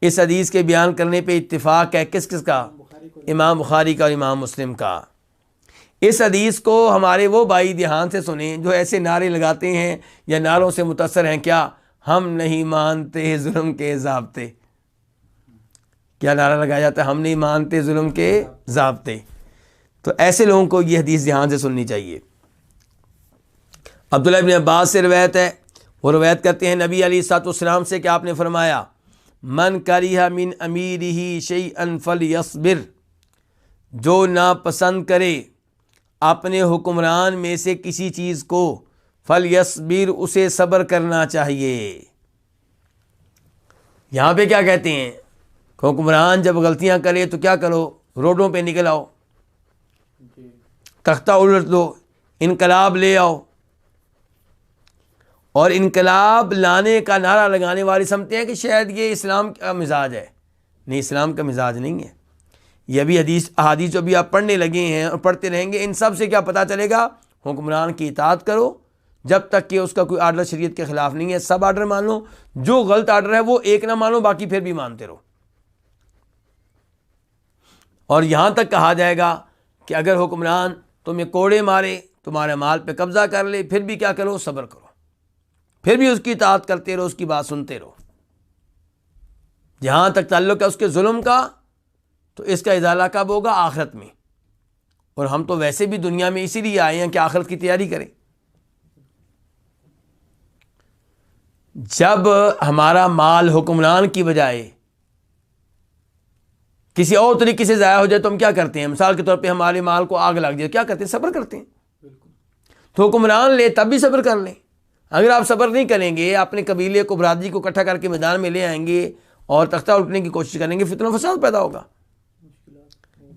اس حدیث کے بیان کرنے پہ اتفاق ہے کس کس کا؟ امام بخاری کا اور امام مسلم کا. اس حدیث کو ہمارے وہ بھائی دھیان سے سنیں جو ایسے نعرے لگاتے ہیں یا نعروں سے متاثر ہیں. کیا ہم نہیں مانتے ظلم کے ضابطے؟ کیا نعرہ لگایا جاتا ہے؟ ہم نہیں مانتے ظلم کے ضابطے. تو ایسے لوگوں کو یہ حدیث دھیان سے سننی چاہیے. عبداللہ ابن عباس سے روایت ہے، وہ روایت کرتے ہیں نبی علیہ الصلوۃ والسلام سے کہ آپ نے فرمایا من کریہ من امیرہ شیئا فلیصبر، جو ناپسند کرے اپنے حکمران میں سے کسی چیز کو، فلیصبر، اسے صبر کرنا چاہیے. یہاں پہ کیا کہتے ہیں؟ حکمران جب غلطیاں کرے تو کیا کرو؟ روڈوں پہ نکل آؤ، تختہ الٹ دو، انقلاب لے آؤ. اور انقلاب لانے کا نعرہ لگانے والے سمجھتے ہیں کہ شاید یہ اسلام کا مزاج ہے. نہیں، اسلام کا مزاج نہیں ہے. یہ بھی احادیث جو بھی آپ پڑھنے لگے ہیں اور پڑھتے رہیں گے، ان سب سے کیا پتہ چلے گا؟ حکمران کی اطاعت کرو جب تک کہ اس کا کوئی آرڈر شریعت کے خلاف نہیں ہے. سب آرڈر مان لو، جو غلط آرڈر ہے وہ ایک نہ مانو، باقی پھر بھی مانتے رہو. اور یہاں تک کہا جائے گا کہ اگر حکمران تمہیں کوڑے مارے، تمہارے مال پہ قبضہ کر لے، پھر بھی کیا کرو؟ صبر کرو، پھر بھی اس کی اطاعت کرتے رہو، اس کی بات سنتے رہو. جہاں تک تعلق ہے اس کے ظلم کا، تو اس کا ازالہ کب ہوگا؟ آخرت میں. اور ہم تو ویسے بھی دنیا میں اسی لیے آئے ہیں کہ آخرت کی تیاری کریں. جب ہمارا مال حکمران کی بجائے کسی اور طریقے سے ضائع ہو جائے تو ہم کیا کرتے ہیں؟ مثال کے طور پہ ہمارے مال کو آگ لگ جائے، کیا کرتے ہیں؟ صبر کرتے ہیں. تو حکمران لے تب بھی صبر کر لیں. اگر آپ صبر نہیں کریں گے، اپنے قبیلے کو، برادری کو اکٹھا کر کے میدان میں لے آئیں گے اور تختہ الٹنے کی کوشش کریں گے، فتنہ و فساد پیدا ہوگا.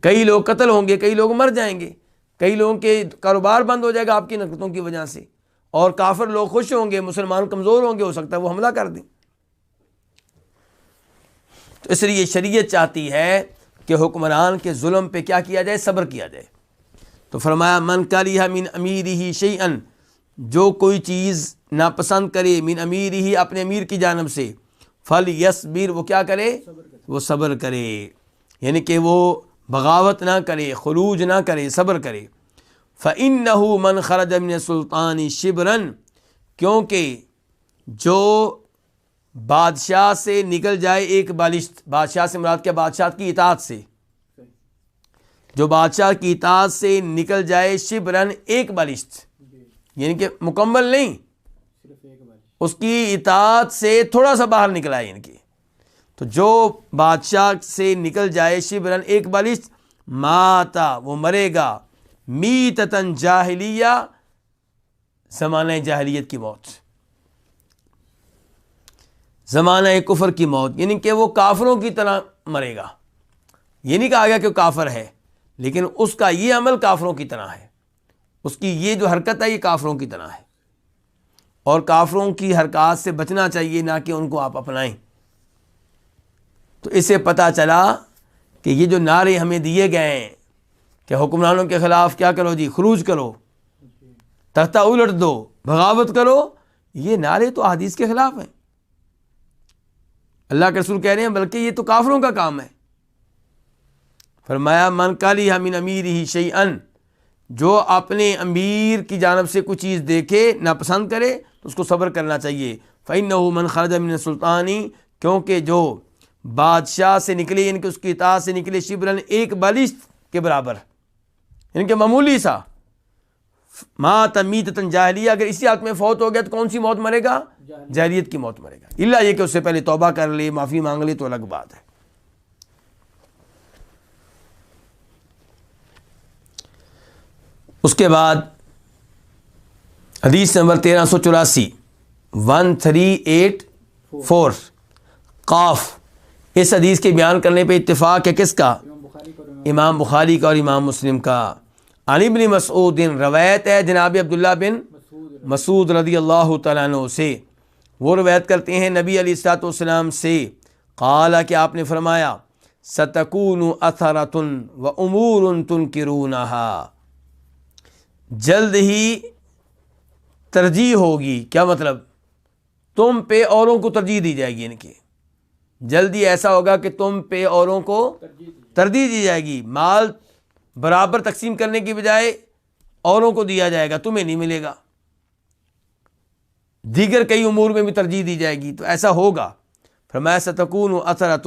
کئی لوگ قتل ہوں گے، کئی لوگ مر جائیں گے، کئی لوگوں کے کاروبار بند ہو جائے گا آپ کی نصرتوں کی وجہ سے، اور کافر لوگ خوش ہوں گے، مسلمان کمزور ہوں گے، ہو سکتا ہے وہ حملہ کر دیں. تو اس لیے شریعت چاہتی ہے کہ حکمران کے ظلم پہ کیا کیا جائے؟ صبر کیا جائے. تو فرمایا من کریہ من امیرہ شیئا، جو کوئی چیز ناپسند کرے، من امیرہ، اپنے امیر کی جانب سے، فلیصبر، وہ کیا کرے؟ وہ صبر کرے. یعنی کہ وہ بغاوت نہ کرے، خروج نہ کرے، صبر کرے. فإنہ من خرج من السلطان شبرا، کیونکہ جو بادشاہ سے نکل جائے ایک بالشت، بادشاہ سے مراد کیا؟ بادشاہ کی اطاعت سے. جو بادشاہ کی اطاعت سے نکل جائے شبرن، ایک بالشت، یعنی کہ مکمل نہیں، اس کی اطاعت سے تھوڑا سا باہر نکلا ہے. ان کی تو جو بادشاہ سے نکل جائے شبرن، ایک بالشت، ماتا، وہ مرے گا، میتتن جاہلیہ، زمانہ جاہلیت کی موت، زمانہ کفر کی موت، یعنی کہ وہ کافروں کی طرح مرے گا. یہ نہیں کہا گیا کہ وہ کافر ہے، لیکن اس کا یہ عمل کافروں کی طرح ہے، اس کی یہ جو حرکت ہے یہ کافروں کی طرح ہے، اور کافروں کی حرکات سے بچنا چاہیے، نہ کہ ان کو آپ اپنائیں. تو اس سے پتہ چلا کہ یہ جو نعرے ہمیں دیے گئے ہیں کہ حکمرانوں کے خلاف کیا کرو جی، خروج کرو، تختہ الٹ دو، بغاوت کرو، یہ نعرے تو احادیث کے خلاف ہیں. اللہ کے رسول کہہ رہے ہیں بلکہ یہ تو کافروں کا کام ہے. فرمایا من کریہ من امیرہ شیئا، جو اپنے امیر کی جانب سے کوئی چیز دیکھے ناپسند کرے تو اس کو صبر کرنا چاہیے. فإنہ من خرج من السلطان، کیونکہ جو بادشاہ سے نکلے، یعنی کہ اس کی اطاعت سے نکلے، شبرن ایک بالشت کے برابر، یعنی کہ معمولی سا، مات میتۃ جاہلیہ، اگر اسی حالت میں فوت ہو گیا تو کون سی موت مرے گا؟ جاہلیت کی موت مرے گا، الا یہ کہ اس سے پہلے توبہ کر لے، معافی مانگ لے تو الگ بات ہے. اس کے بعد حدیث نمبر 1384 1384 قاف. اس حدیث کے بیان کرنے پہ اتفاق ہے کس کا؟ امام بخاری کا اور امام مسلم کا. عن ابن مسعود، روایت ہے جناب عبداللہ بن مسعود رضی اللہ تعالیٰ عنہ سے، وہ روایت کرتے ہیں نبی علیہ الصلوۃ والسلام سے، قال کہ آپ نے فرمایا ستکون اثرۃ وامور تنکرونہا، جلد ہی ترجیح ہوگی. کیا مطلب؟ تم پہ اوروں کو ترجیح دی جائے گی، یعنی کہ جلدی ایسا ہوگا کہ تم پہ اوروں کو ترجیح دی جائے گی، مال برابر تقسیم کرنے کی بجائے اوروں کو دیا جائے گا، تمہیں نہیں ملے گا. دیگر کئی امور میں بھی ترجیح دی جائے گی، تو ایسا ہوگا. فرمایا ستکون اثرۃ،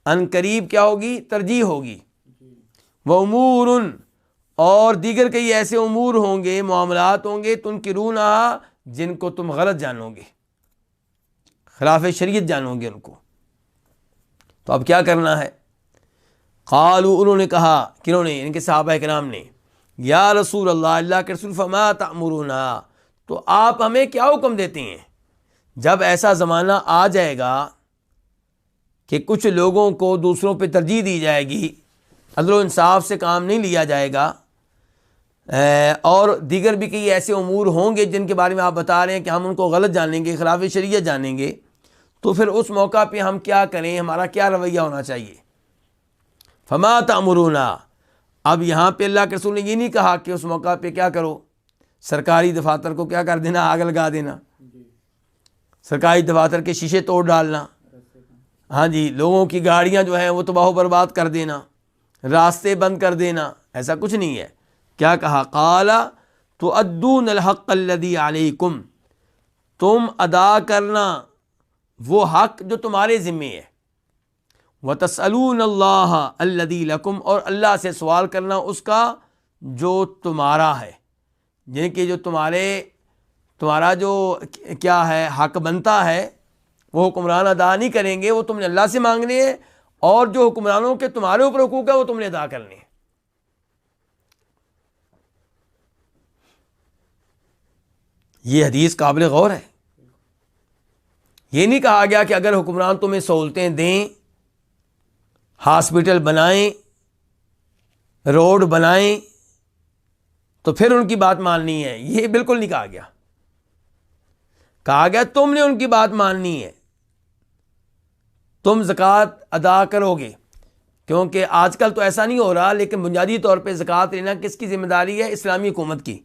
ان قریب کیا ہوگی؟ ترجیح ہوگی. وامور، اور دیگر کئی ایسے امور ہوں گے، معاملات ہوں گے، تنکرونہا، جن کو تم غلط جانو گے، خلاف شریعت جانو گے ان کو. تو اب کیا کرنا ہے؟ قالوا، انہوں نے کہا، کنہوں نے؟ ان کے صحابہ کرام نے، یا رسول اللہ، اللہ کے رسول، فما تأمرنا، تو آپ ہمیں کیا حکم دیتے ہیں؟ جب ایسا زمانہ آ جائے گا کہ کچھ لوگوں کو دوسروں پہ ترجیح دی جائے گی، عدل و انصاف سے کام نہیں لیا جائے گا، اور دیگر بھی کئی ایسے امور ہوں گے جن کے بارے میں آپ بتا رہے ہیں کہ ہم ان کو غلط جانیں گے، خلاف شریعت جانیں گے، تو پھر اس موقع پہ ہم کیا کریں؟ ہمارا کیا رویہ ہونا چاہیے؟ فما تأمرنا، اب یہاں پہ اللہ کے رسول نے یہ نہیں کہا کہ اس موقع پہ کیا کرو، سرکاری دفاتر کو کیا کر دینا؟ آگ لگا دینا، سرکاری دفاتر کے شیشے توڑ ڈالنا، ہاں جی، لوگوں کی گاڑیاں جو ہیں وہ تباہ و برباد کر دینا، راستے بند کر دینا، ایسا کچھ نہیں ہے. کیا کہا؟ قال تؤدون الحق الذی علیکم، تم ادا کرنا وہ حق جو تمہارے ذمے ہے، وتسألون اللہ الذی لکم، اور اللہ سے سوال کرنا اس کا جو تمہارا ہے، یعنی کہ جو تمہارا جو کیا ہے حق بنتا ہے وہ حکمران ادا نہیں کریں گے، وہ تم نے اللہ سے مانگنے ہیں، اور جو حکمرانوں کے تمہارے اوپر حقوق ہے وہ تم نے ادا کرنے ہیں. یہ حدیث قابل غور ہے. یہ نہیں کہا گیا کہ اگر حکمران تمہیں سہولتیں دیں، ہاسپٹل بنائیں، روڈ بنائیں، تو پھر ان کی بات ماننی ہے. یہ بالکل نہیں کہا گیا. کہا گیا تم نے ان کی بات ماننی ہے، تم زکوٰۃ ادا کرو گے، کیونکہ آج کل تو ایسا نہیں ہو رہا، لیکن بنیادی طور پہ زکوٰۃ لینا کس کی ذمہ داری ہے؟ اسلامی حکومت کی.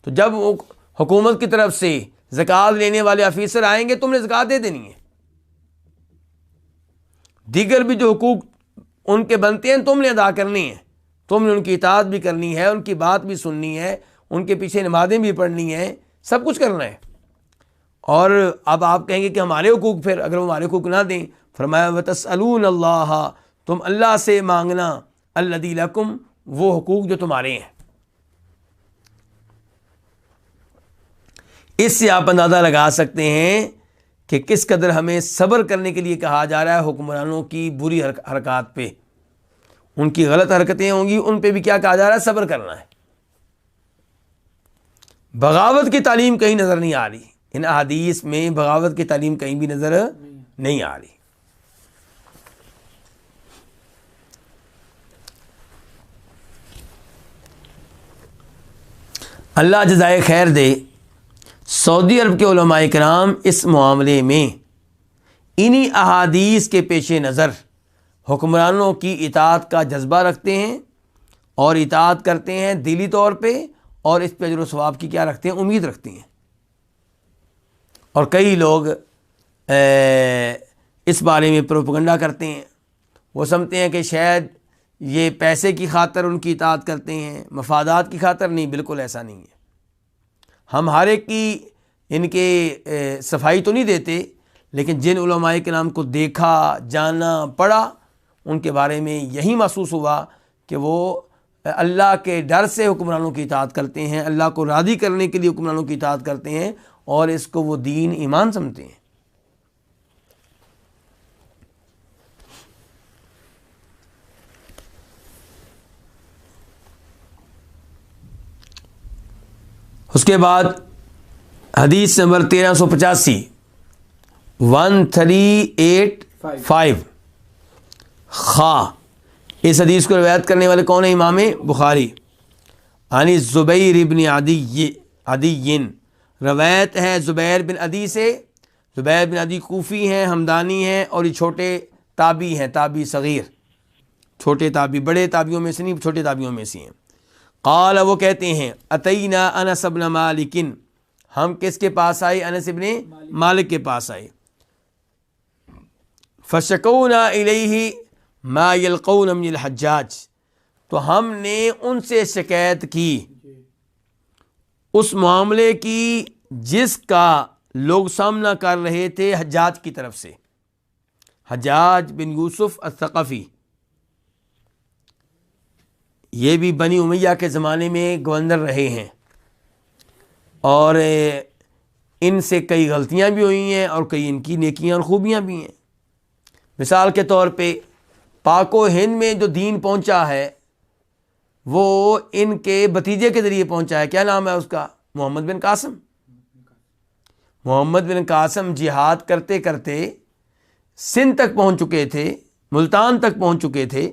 تو جب وہ حکومت کی طرف سے زکوٰۃ لینے والے آفیسر آئیں گے، تم نے زکوٰۃ دے دینی ہے. دیگر بھی جو حقوق ان کے بنتے ہیں تم نے ادا کرنے ہیں، تم نے ان کی اطاعت بھی کرنی ہے، ان کی بات بھی سننی ہے، ان کے پیچھے نمازیں بھی پڑھنی ہیں، سب کچھ کرنا ہے. اور اب آپ کہیں گے کہ ہمارے حقوق، پھر اگر وہ ہمارے حقوق نہ دیں، فرمایا وتسألون اللہ، تم اللہ سے مانگنا، الذی لکم، وہ حقوق جو تمہارے ہیں. اس سے آپ اندازہ لگا سکتے ہیں کہ کس قدر ہمیں صبر کرنے کے لیے کہا جا رہا ہے حکمرانوں کی بری حرکات پہ. ان کی غلط حرکتیں ہوں گی، ان پہ بھی کیا کہا جا رہا ہے؟ صبر کرنا ہے. بغاوت کی تعلیم کہیں نظر نہیں آ رہی، ان احادیث میں بغاوت کی تعلیم کہیں بھی نظر نہیں آ رہی۔ اللہ جزائے خیر دے، سعودی عرب کے علماء کرام اس معاملے میں انہی احادیث کے پیش نظر حکمرانوں کی اطاعت کا جذبہ رکھتے ہیں اور اطاعت کرتے ہیں دلی طور پہ، اور اس پہ اجر و ثواب کی کیا رکھتے ہیں، امید رکھتے ہیں۔ اور کئی لوگ اس بارے میں پروپیگنڈا کرتے ہیں، وہ سمجھتے ہیں کہ شاید یہ پیسے کی خاطر ان کی اطاعت کرتے ہیں، مفادات کی خاطر نہیں، بالکل ایسا نہیں ہے۔ ہم ہر ایک کی ان کے صفائی تو نہیں دیتے، لیکن جن علماء کرام کو دیکھا، جانا، پڑھا، ان کے بارے میں یہی محسوس ہوا کہ وہ اللہ کے ڈر سے حکمرانوں کی اطاعت کرتے ہیں، اللہ کو راضی کرنے کے لیے حکمرانوں کی اطاعت کرتے ہیں، اور اس کو وہ دین ایمان سمجھتے ہیں۔ اس کے بعد حدیث نمبر 1385 1385 خا، اس حدیث کو روایت کرنے والے کون ہیں؟ امام بخاری۔ عن زبیر بن عدی، روایت ہے زبیر بن عدی سے۔ زبیر بن عدی کوفی ہیں، ہمدانی ہیں، اور یہ چھوٹے تابعی ہیں، تابعی صغیر، چھوٹے تابعی، بڑے تابعیوں میں سے نہیں، چھوٹے تابعیوں میں سے ہیں۔ قال، وہ کہتے ہیں اتینا انس بن مالک، ہم کس کے پاس آئے؟ انس بن مالک کے پاس آئے۔ فشکونا الیہ ما یلقون من الحجاج، تو ہم نے ان سے شکایت کی اس معاملے کی جس کا لوگ سامنا کر رہے تھے حجاج کی طرف سے۔ حجاج بن یوسف الثقفی، یہ بھی بنی امیہ کے زمانے میں گورنر رہے ہیں، اور ان سے کئی غلطیاں بھی ہوئی ہیں اور کئی ان کی نیکیاں اور خوبیاں بھی ہیں۔ مثال کے طور پہ پاک و ہند میں جو دین پہنچا ہے وہ ان کے بھتیجے کے ذریعے پہنچا ہے۔ کیا نام ہے اس کا؟ محمد بن قاسم۔ محمد بن قاسم جہاد کرتے کرتے سندھ تک پہنچ چکے تھے، ملتان تک پہنچ چکے تھے،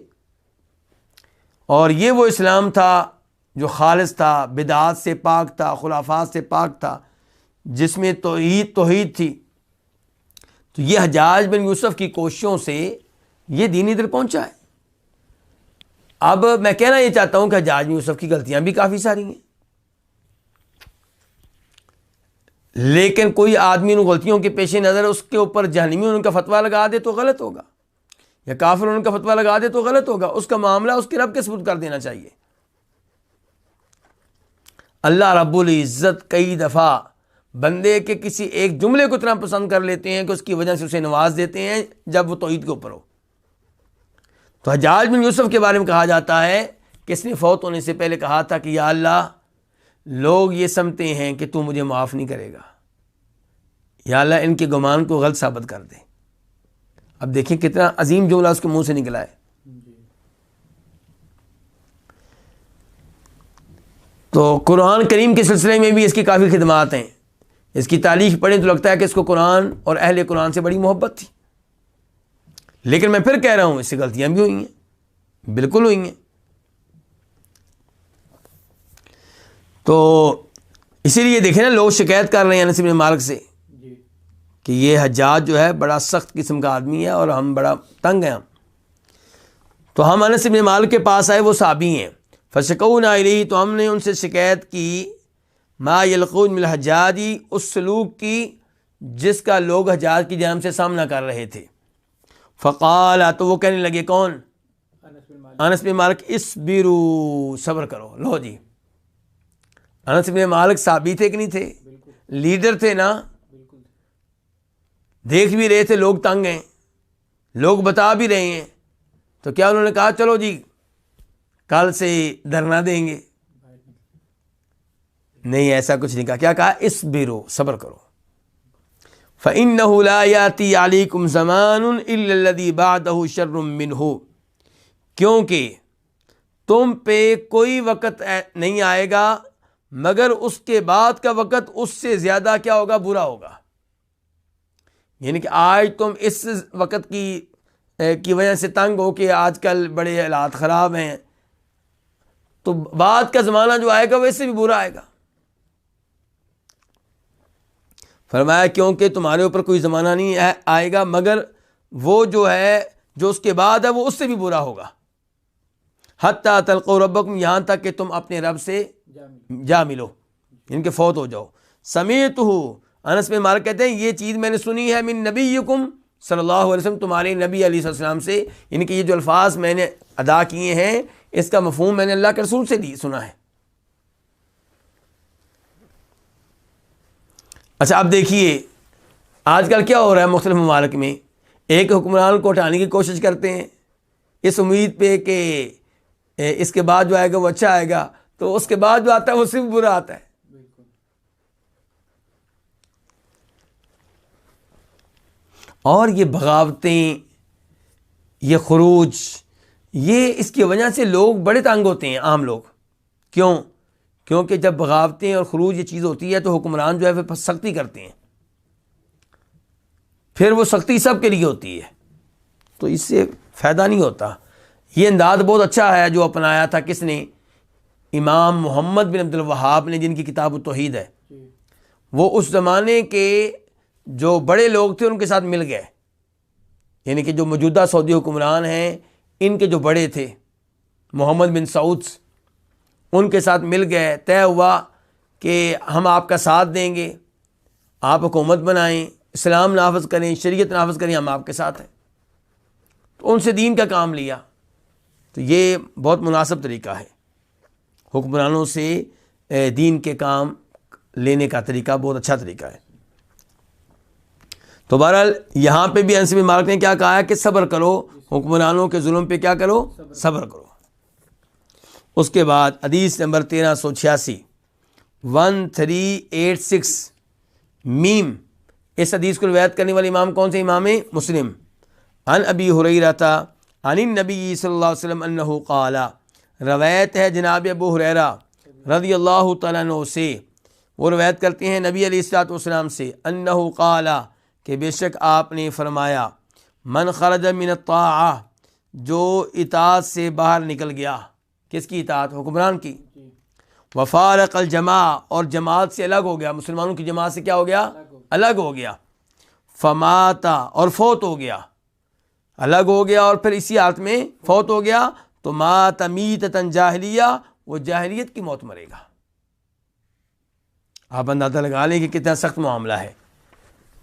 اور یہ وہ اسلام تھا جو خالص تھا، بدعات سے پاک تھا، خرافات سے پاک تھا، جس میں توحید تھی۔ تو یہ حجاج بن یوسف کی کوششوں سے یہ دین ادھر پہنچا ہے۔ اب میں کہنا یہ چاہتا ہوں کہ حجاج بن یوسف کی غلطیاں بھی کافی ساری ہیں، لیکن کوئی آدمی ان غلطیوں کے پیش نظر اس کے اوپر جہنمی ان کا فتویٰ لگا دے تو غلط ہوگا، یا کافر ان کا فتویٰ لگا دے تو غلط ہوگا۔ اس کا معاملہ اس کے رب کے سپرد کر دینا چاہیے۔ اللہ رب العزت کئی دفعہ بندے کے کسی ایک جملے کو اتنا پسند کر لیتے ہیں کہ اس کی وجہ سے اسے نواز دیتے ہیں جب وہ توحید کے اوپر ہو۔ تو حجاج بن یوسف کے بارے میں کہا جاتا ہے کہ اس نے فوت ہونے سے پہلے کہا تھا کہ یا اللہ، لوگ یہ سمجھتے ہیں کہ تو مجھے معاف نہیں کرے گا، یا اللہ ان کے گمان کو غلط ثابت کر دے۔ اب دیکھیں کتنا عظیم جملہ اس کے منہ سے نکلا ہے۔ تو قرآن کریم کے سلسلے میں بھی اس کی کافی خدمات ہیں۔ اس کی تاریخ پڑھیں تو لگتا ہے کہ اس کو قرآن اور اہل قرآن سے بڑی محبت تھی، لیکن میں پھر کہہ رہا ہوں اس سے غلطیاں بھی ہوئی ہیں، بالکل ہوئی ہیں۔ تو اسی لیے دیکھیں نا، لوگ شکایت کر رہے ہیں انس بن مالک سے کہ یہ حجاج جو ہے بڑا سخت قسم کا آدمی ہے اور ہم بڑا تنگ ہیں۔ تو ہم انس بن مالک کے پاس آئے، وہ صحابی ہیں۔ فشکونا الیہ، تو ہم نے ان سے شکایت کی ما یلقون من الحجاج، اس سلوک کی جس کا لوگ حجاج کی جانب سے سامنا کر رہے تھے۔ فقال، تو وہ کہنے لگے، کون؟ انس بن مالک، اصبروا، صبر کرو۔ لو جی، انس بن مالک صحابی تھے کہ نہیں تھے؟ لیڈر تھے نا، دیکھ بھی رہے تھے لوگ تنگ ہیں، لوگ بتا بھی رہے ہیں، تو کیا انہوں نے کہا چلو جی کل سے دھرنا دیں گے؟ نہیں، ایسا کچھ نہیں کہا۔ کیا کہا؟ اصبروا، صبر کرو۔ فَإِنَّهُ لَا يَأْتِي عَلَيْكُمْ زَمَانٌ إِلَّا الَّذِي بَعْدَهُ شَرٌّ مِّنْهُ، کیونکہ تم پہ کوئی وقت نہیں آئے گا مگر اس کے بعد کا وقت اس سے زیادہ کیا ہوگا؟ برا ہوگا. یعنی کہ آج تم اس وقت کی وجہ سے تنگ ہو کہ آج کل بڑے حالات خراب ہیں، تو بعد کا زمانہ جو آئے گا وہ اس سے بھی برا آئے گا. فرمایا کیونکہ تمہارے اوپر کوئی زمانہ نہیں آئے گا مگر وہ جو ہے جو اس کے بعد ہے وہ اس سے بھی برا ہوگا. حتیٰ تلقوا ربکم، یہاں تک کہ تم اپنے رب سے جا ملو، ان کے فوت ہو جاؤ. سمیعتہ، انس بن مالک کہتے ہیں یہ چیز میں نے سنی ہے من نبیکم صلی اللہ علیہ وسلم، تمہارے نبی علیہ السلام سے. یعنی کہ یہ جو الفاظ میں نے ادا کیے ہیں اس کا مفہوم میں نے اللہ کے رسول سے سنا ہے. اچھا اب دیکھیے آج کل کیا ہو رہا ہے مختلف ممالک میں، ایک حکمران کو ہٹانے کی کوشش کرتے ہیں اس امید پہ کہ اس کے بعد جو آئے گا وہ اچھا آئے گا، تو اس کے بعد جو آتا ہے وہ صرف برا آتا ہے. اور یہ بغاوتیں، یہ خروج، یہ اس کی وجہ سے لوگ بڑے تنگ ہوتے ہیں، عام لوگ. کیوں؟ کیونکہ جب بغاوتیں اور خروج یہ چیز ہوتی ہے تو حکمران جو ہے وہ سختی کرتے ہیں، پھر وہ سختی سب کے لیے ہوتی ہے، تو اس سے فائدہ نہیں ہوتا. یہ انداز بہت اچھا ہے جو اپنایا تھا کس نے؟ امام محمد بن عبد الوہاب نے، جن کی کتاب التوحید ہے. وہ اس زمانے کے جو بڑے لوگ تھے ان کے ساتھ مل گئے، یعنی کہ جو موجودہ سعودی حکمران ہیں ان کے جو بڑے تھے محمد بن سعود، ان کے ساتھ مل گئے. طے ہوا کہ ہم آپ کا ساتھ دیں گے، آپ حکومت بنائیں، اسلام نافذ کریں، شریعت نافذ کریں، ہم آپ کے ساتھ ہیں. تو ان سے دین کا کام لیا. تو یہ بہت مناسب طریقہ ہے، حکمرانوں سے دین کے کام لینے کا طریقہ بہت اچھا طریقہ ہے. تو بہرحال یہاں پہ بھی انس بن مالک نے کیا کہا ہے کہ صبر کرو، حکمرانوں کے ظلم پہ کیا کرو؟ صبر کرو. اس کے بعد حدیث نمبر 1386 1386 میم، اس حدیث کو روایت کرنے والے امام کون سے؟ امام مسلم. عن ابی ہریرہ عن النبی صلی اللہ علیہ وسلم انہ قال، روایت ہے جناب ابو ہریرہ رضی اللہ تعالیٰ عنہ سے، وہ روایت کرتے ہیں نبی علیہ الصلوۃ والسلام سے، انہ قال، کہ بے شک آپ نے فرمایا، من خرج من الطاعہ، جو اطاعت سے باہر نکل گیا. کس کی اطاعت؟ حکمران کی. وفارق الجماع، اور جماعت سے الگ ہو گیا، مسلمانوں کی جماعت سے کیا ہو گیا؟ الگ ہو گیا. فماتا، اور فوت ہو گیا، الگ ہو گیا اور پھر اسی حالت میں فوت ہو گیا، تو مات میتۃ جاہلیہ، وہ جاہلیت کی موت مرے گا. آپ اندازہ لگا لیں کہ کتنا سخت معاملہ ہے.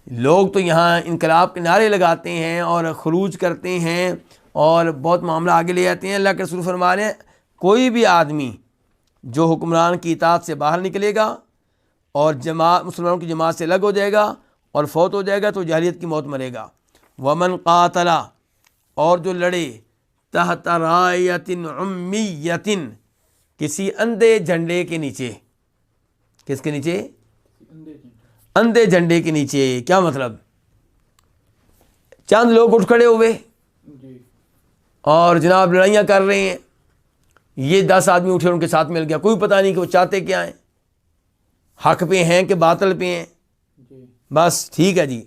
لوگ تو یہاں انقلاب کے نعرے لگاتے ہیں اور خروج کرتے ہیں اور بہت معاملہ آگے لے جاتے ہیں. اللہ کے رسول فرما رہے ہیں کوئی بھی آدمی جو حکمران کی اطاعت سے باہر نکلے گا اور مسلمانوں کی جماعت سے الگ ہو جائے گا اور فوت ہو جائے گا تو جاہلیت کی موت مرے گا. ومن قاتل، اور جو لڑے تحت رایۃ امیۃ، کسی اندھے جھنڈے کے نیچے. کس کے نیچے؟ اندھے جھنڈے کے نیچے. کیا مطلب؟ چند لوگ اٹھ کھڑے ہوئے اور جناب لڑائیاں کر رہے ہیں، یہ 10 آدمی اٹھے ان کے ساتھ مل گیا، کوئی پتہ نہیں کہ وہ چاہتے کیا ہیں، حق پہ ہیں کہ باطل پہ ہیں. بس ٹھیک ہے جی.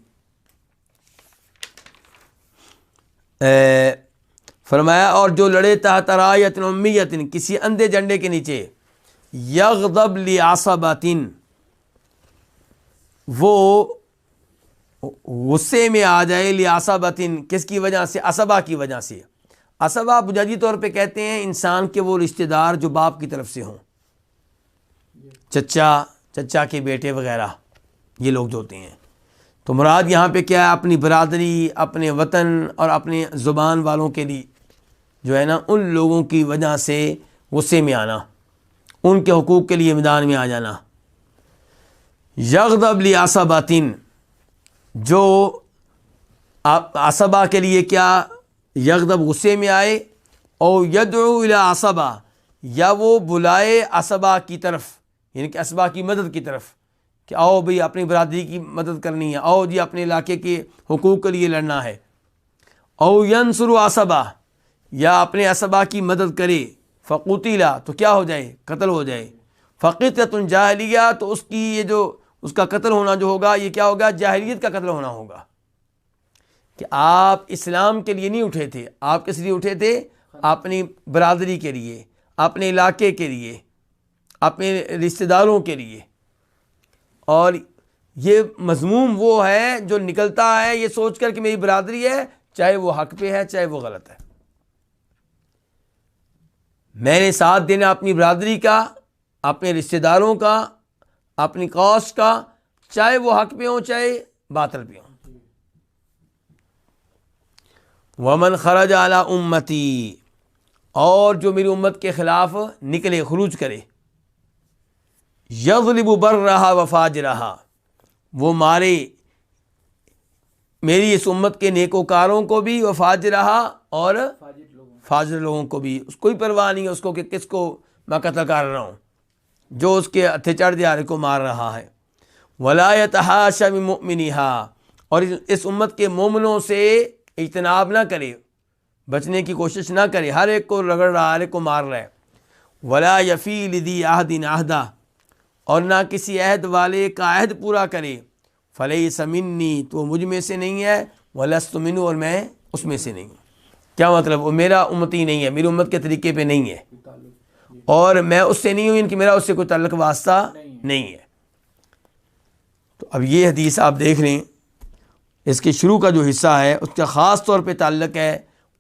فرمایا اور جو لڑے تحت رایۃ امیۃ، کسی اندھے جھنڈے کے نیچے، یغضب لعصبۃ، وہ غصے میں آ جائے، لعصبۃ، کس کی وجہ سے؟ عصبہ کی وجہ سے. عصبہ بنیادی طور پہ کہتے ہیں انسان کے وہ رشتہ دار جو باپ کی طرف سے ہوں، چچا کے بیٹے وغیرہ، یہ لوگ جو ہوتے ہیں. تو مراد یہاں پہ کیا ہے؟ اپنی برادری، اپنے وطن اور اپنے زبان والوں کے لیے جو ہے نا، ان لوگوں کی وجہ سے غصے میں آنا، ان کے حقوق کے لیے میدان میں آ جانا. یغضب لعصبۃ، جو عصبہ کے لیے کیا؟ یغضب غصے میں آئے، او یدعو الی عصبہ، یا وہ بلائے عصبہ کی طرف، یعنی کہ عصبہ کی مدد کی طرف، کہ آؤ بھئی اپنی برادری کی مدد کرنی ہے، آؤ جی اپنے علاقے کے حقوق کے لیے لڑنا ہے. او ینصر عصبہ، یا اپنے عصبہ کی مدد کرے، فقتل، تو کیا ہو جائے؟ قتل ہو جائے. فقطۃ جاہلیہ، تو اس کی یہ جو اس کا قتل ہونا جو ہوگا یہ کیا ہوگا؟ جاہلیت کا قتل ہونا ہوگا، کہ آپ اسلام کے لیے نہیں اٹھے تھے، آپ کس لیے اٹھے تھے؟ اپنی برادری کے لیے، اپنے علاقے کے لیے، اپنے رشتہ داروں کے لیے۔ اور یہ مضموم وہ ہے جو نکلتا ہے یہ سوچ کر کہ میری برادری ہے، چاہے وہ حق پہ ہے چاہے وہ غلط ہے، میں نے ساتھ دینا اپنی برادری کا، اپنے رشتہ داروں کا، اپنی قوس کا، چاہے وہ حق پہ ہوں چاہے باطل پہ ہوں۔ ومن خرج علی امتی، اور جو میری امت کے خلاف نکلے، خروج کرے، یظلم برہا وفاجرہا، وہ مارے میری اس امت کے نیکوکاروں کو بھی، وفاجرہا، اور فاجر لوگوں کو بھی، اس کوئی پرواہ نہیں ہے اس کو کہ کس کو میں قتل کر رہا ہوں، جو اس کے ہتھے چڑھ جا کو مار رہا ہے۔ ولا یتحاشا من مؤمنہا، اور اس امت کے مومنوں سے اجتناب نہ کرے، بچنے کی کوشش نہ کرے، ہر ایک کو رگڑ رہا ہے، ہر ایک کو مار رہا ہے۔ ولا یفی لذی عہد عہدہ، اور نہ کسی عہد والے کا عہد پورا کرے، فلیس منی، تو مجھ میں سے نہیں ہے، ولست منہ، اور میں اس میں سے نہیں ہوں۔ کیا مطلب؟ وہ میرا امتی نہیں ہے، میری امت کے طریقے پہ نہیں ہے، اور میں اس سے نہیں ہوں، ان کی میرا اس سے کوئی تعلق واسطہ نہیں ہے۔ تو اب یہ حدیث آپ دیکھ لیں، اس کے شروع کا جو حصہ ہے اس کا خاص طور پہ تعلق ہے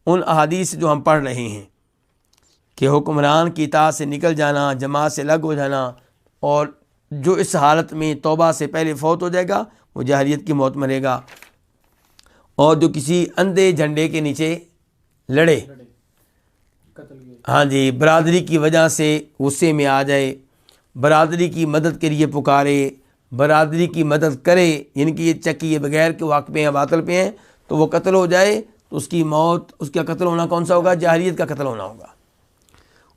ان احادیث جو ہم پڑھ رہے ہیں، کہ حکمران کی اطاعت سے نکل جانا، جماعت سے الگ ہو جانا، اور جو اس حالت میں توبہ سے پہلے فوت ہو جائے گا وہ جاہلیت کی موت مرے گا، اور جو کسی اندھے جھنڈے کے نیچے لڑے، ہاں جی، برادری کی وجہ سے غصے میں آ جائے، برادری کی مدد کے لیے پکارے، برادری کی مدد کرے، یعنی کہ یہ چکیے بغیر کہ وہ حق پہ ہیں باطل پہ ہیں، تو وہ قتل ہو جائے، تو اس کی موت، اس کا قتل ہونا کون سا ہوگا؟ جاہلیت کا قتل ہونا ہوگا۔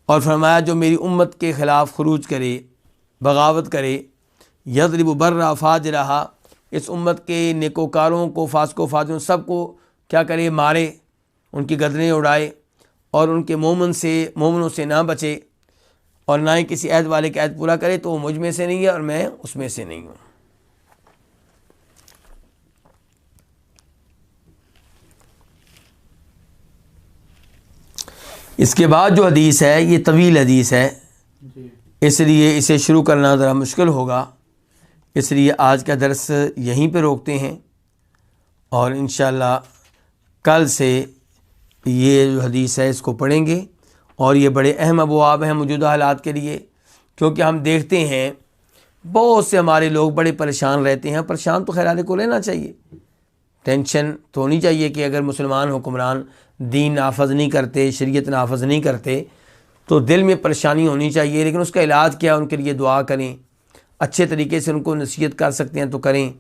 اور فرمایا جو میری امت کے خلاف خروج کرے، بغاوت کرے، یضرب برا فاجرہا، اس امت کے نیکوکاروں کو، فاسق و فاجروں سب کو کیا کرے؟ مارے، ان کی گردنیں اڑائے، اور ان کے مومنوں سے نہ بچے، اور نہ ہی کسی عہد والے کا عہد پورا کرے، تو وہ مجھ میں سے نہیں ہے اور میں اس میں سے نہیں ہوں۔ اس کے بعد جو حدیث ہے یہ طویل حدیث ہے، اس لیے اسے شروع کرنا ذرا مشکل ہوگا، اس لیے آج کا درس یہیں پہ روکتے ہیں، اور انشاءاللہ کل سے یہ جو حدیث ہے اس کو پڑھیں گے، اور یہ بڑے اہم ابواب ہیں موجودہ حالات کے لیے، کیونکہ ہم دیکھتے ہیں بہت سے ہمارے لوگ بڑے پریشان رہتے ہیں۔ پریشان تو خیر کو لینا چاہیے، ٹینشن تو ہونی چاہیے کہ اگر مسلمان حکمران دین نافذ نہیں کرتے، شریعت نافذ نہیں کرتے، تو دل میں پریشانی ہونی چاہیے، لیکن اس کا علاج کیا؟ ان کے لیے دعا کریں، اچھے طریقے سے ان کو نصیحت کر سکتے ہیں تو کریں،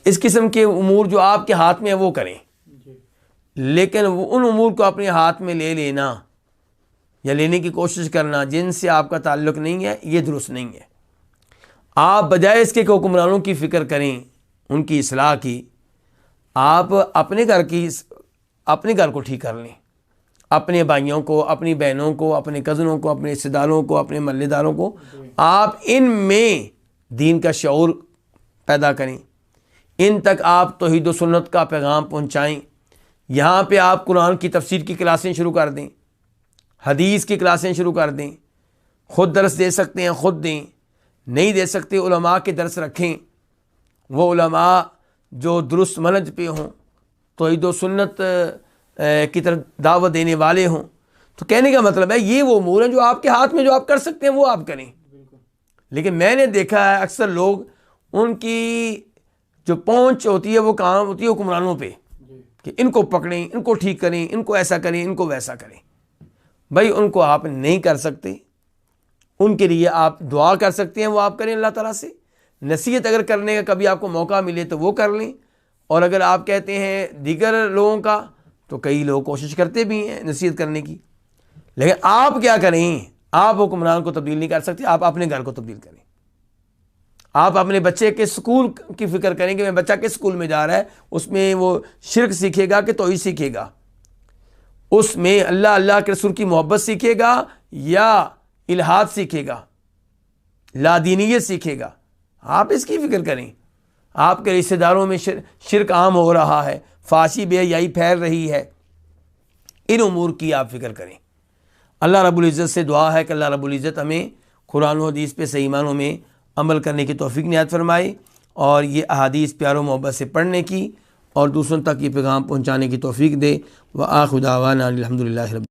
اس قسم کے امور جو آپ کے ہاتھ میں ہیں وہ کریں، لیکن وہ ان امور کو اپنے ہاتھ میں لے لینا یا لینے کی کوشش کرنا جن سے آپ کا تعلق نہیں ہے، یہ درست نہیں ہے۔ آپ بجائے اس کے کہ حکمرانوں کی فکر کریں، ان کی اصلاح کی، آپ اپنے گھر کو ٹھیک کر لیں، اپنے بھائیوں کو، اپنی بہنوں کو، اپنے کزنوں کو، اپنے رشتہ داروں کو، اپنے محلے داروں کو، آپ ان میں دین کا شعور پیدا کریں، ان تک آپ توحید و سنت کا پیغام پہنچائیں۔ یہاں پہ آپ قرآن کی تفسیر کی کلاسیں شروع کر دیں، حدیث کی کلاسیں شروع کر دیں، خود درس دے سکتے ہیں خود دیں، نہیں دے سکتے علماء کے درس رکھیں، وہ علماء جو درست منہج پہ ہوں، توحید و سنت کی طرف دعوت دینے والے ہوں۔ تو کہنے کا مطلب ہے یہ وہ امور ہیں جو آپ کے ہاتھ میں جو آپ کر سکتے ہیں وہ آپ کریں۔ لیکن میں نے دیکھا ہے اکثر لوگ، ان کی جو پہنچ ہوتی ہے وہ کہاں ہوتی ہے؟ حکمرانوں پہ، کہ ان کو پکڑیں، ان کو ٹھیک کریں، ان کو ایسا کریں، ان کو ویسا کریں۔ بھائی ان کو آپ نہیں کر سکتے، ان کے لیے آپ دعا کر سکتے ہیں، وہ آپ کریں اللہ تعالیٰ سے، نصیحت اگر کرنے کا کبھی آپ کو موقع ملے تو وہ کر لیں، اور اگر آپ کہتے ہیں دیگر لوگوں کا، تو کئی لوگ کوشش کرتے بھی ہیں نصیحت کرنے کی، لیکن آپ کیا کریں؟ آپ حکمران کو تبدیل نہیں کر سکتے، آپ اپنے گھر کو تبدیل کریں، آپ اپنے بچے کے سکول کی فکر کریں کہ میں بچہ کس سکول میں جا رہا ہے، اس میں وہ شرک سیکھے گا کہ توحید سیکھے گا، اس میں اللہ کے رسول کی محبت سیکھے گا یا الحاد سیکھے گا، لادینیت سیکھے گا، آپ اس کی فکر کریں۔ آپ کے رشتہ داروں میں شرک عام ہو رہا ہے، فحاشی بے حیائی پھیل رہی ہے، ان امور کی آپ فکر کریں۔ اللہ رب العزت سے دعا ہے کہ اللہ رب العزت ہمیں قرآن و حدیث پہ صحیح معنوں میں عمل کرنے کی توفیق عنایت فرمائے، اور یہ احادیث پیار و محبت سے پڑھنے کی اور دوسروں تک یہ پیغام پہنچانے کی توفیق دے۔ وآخر دعوانا الحمدللہ رب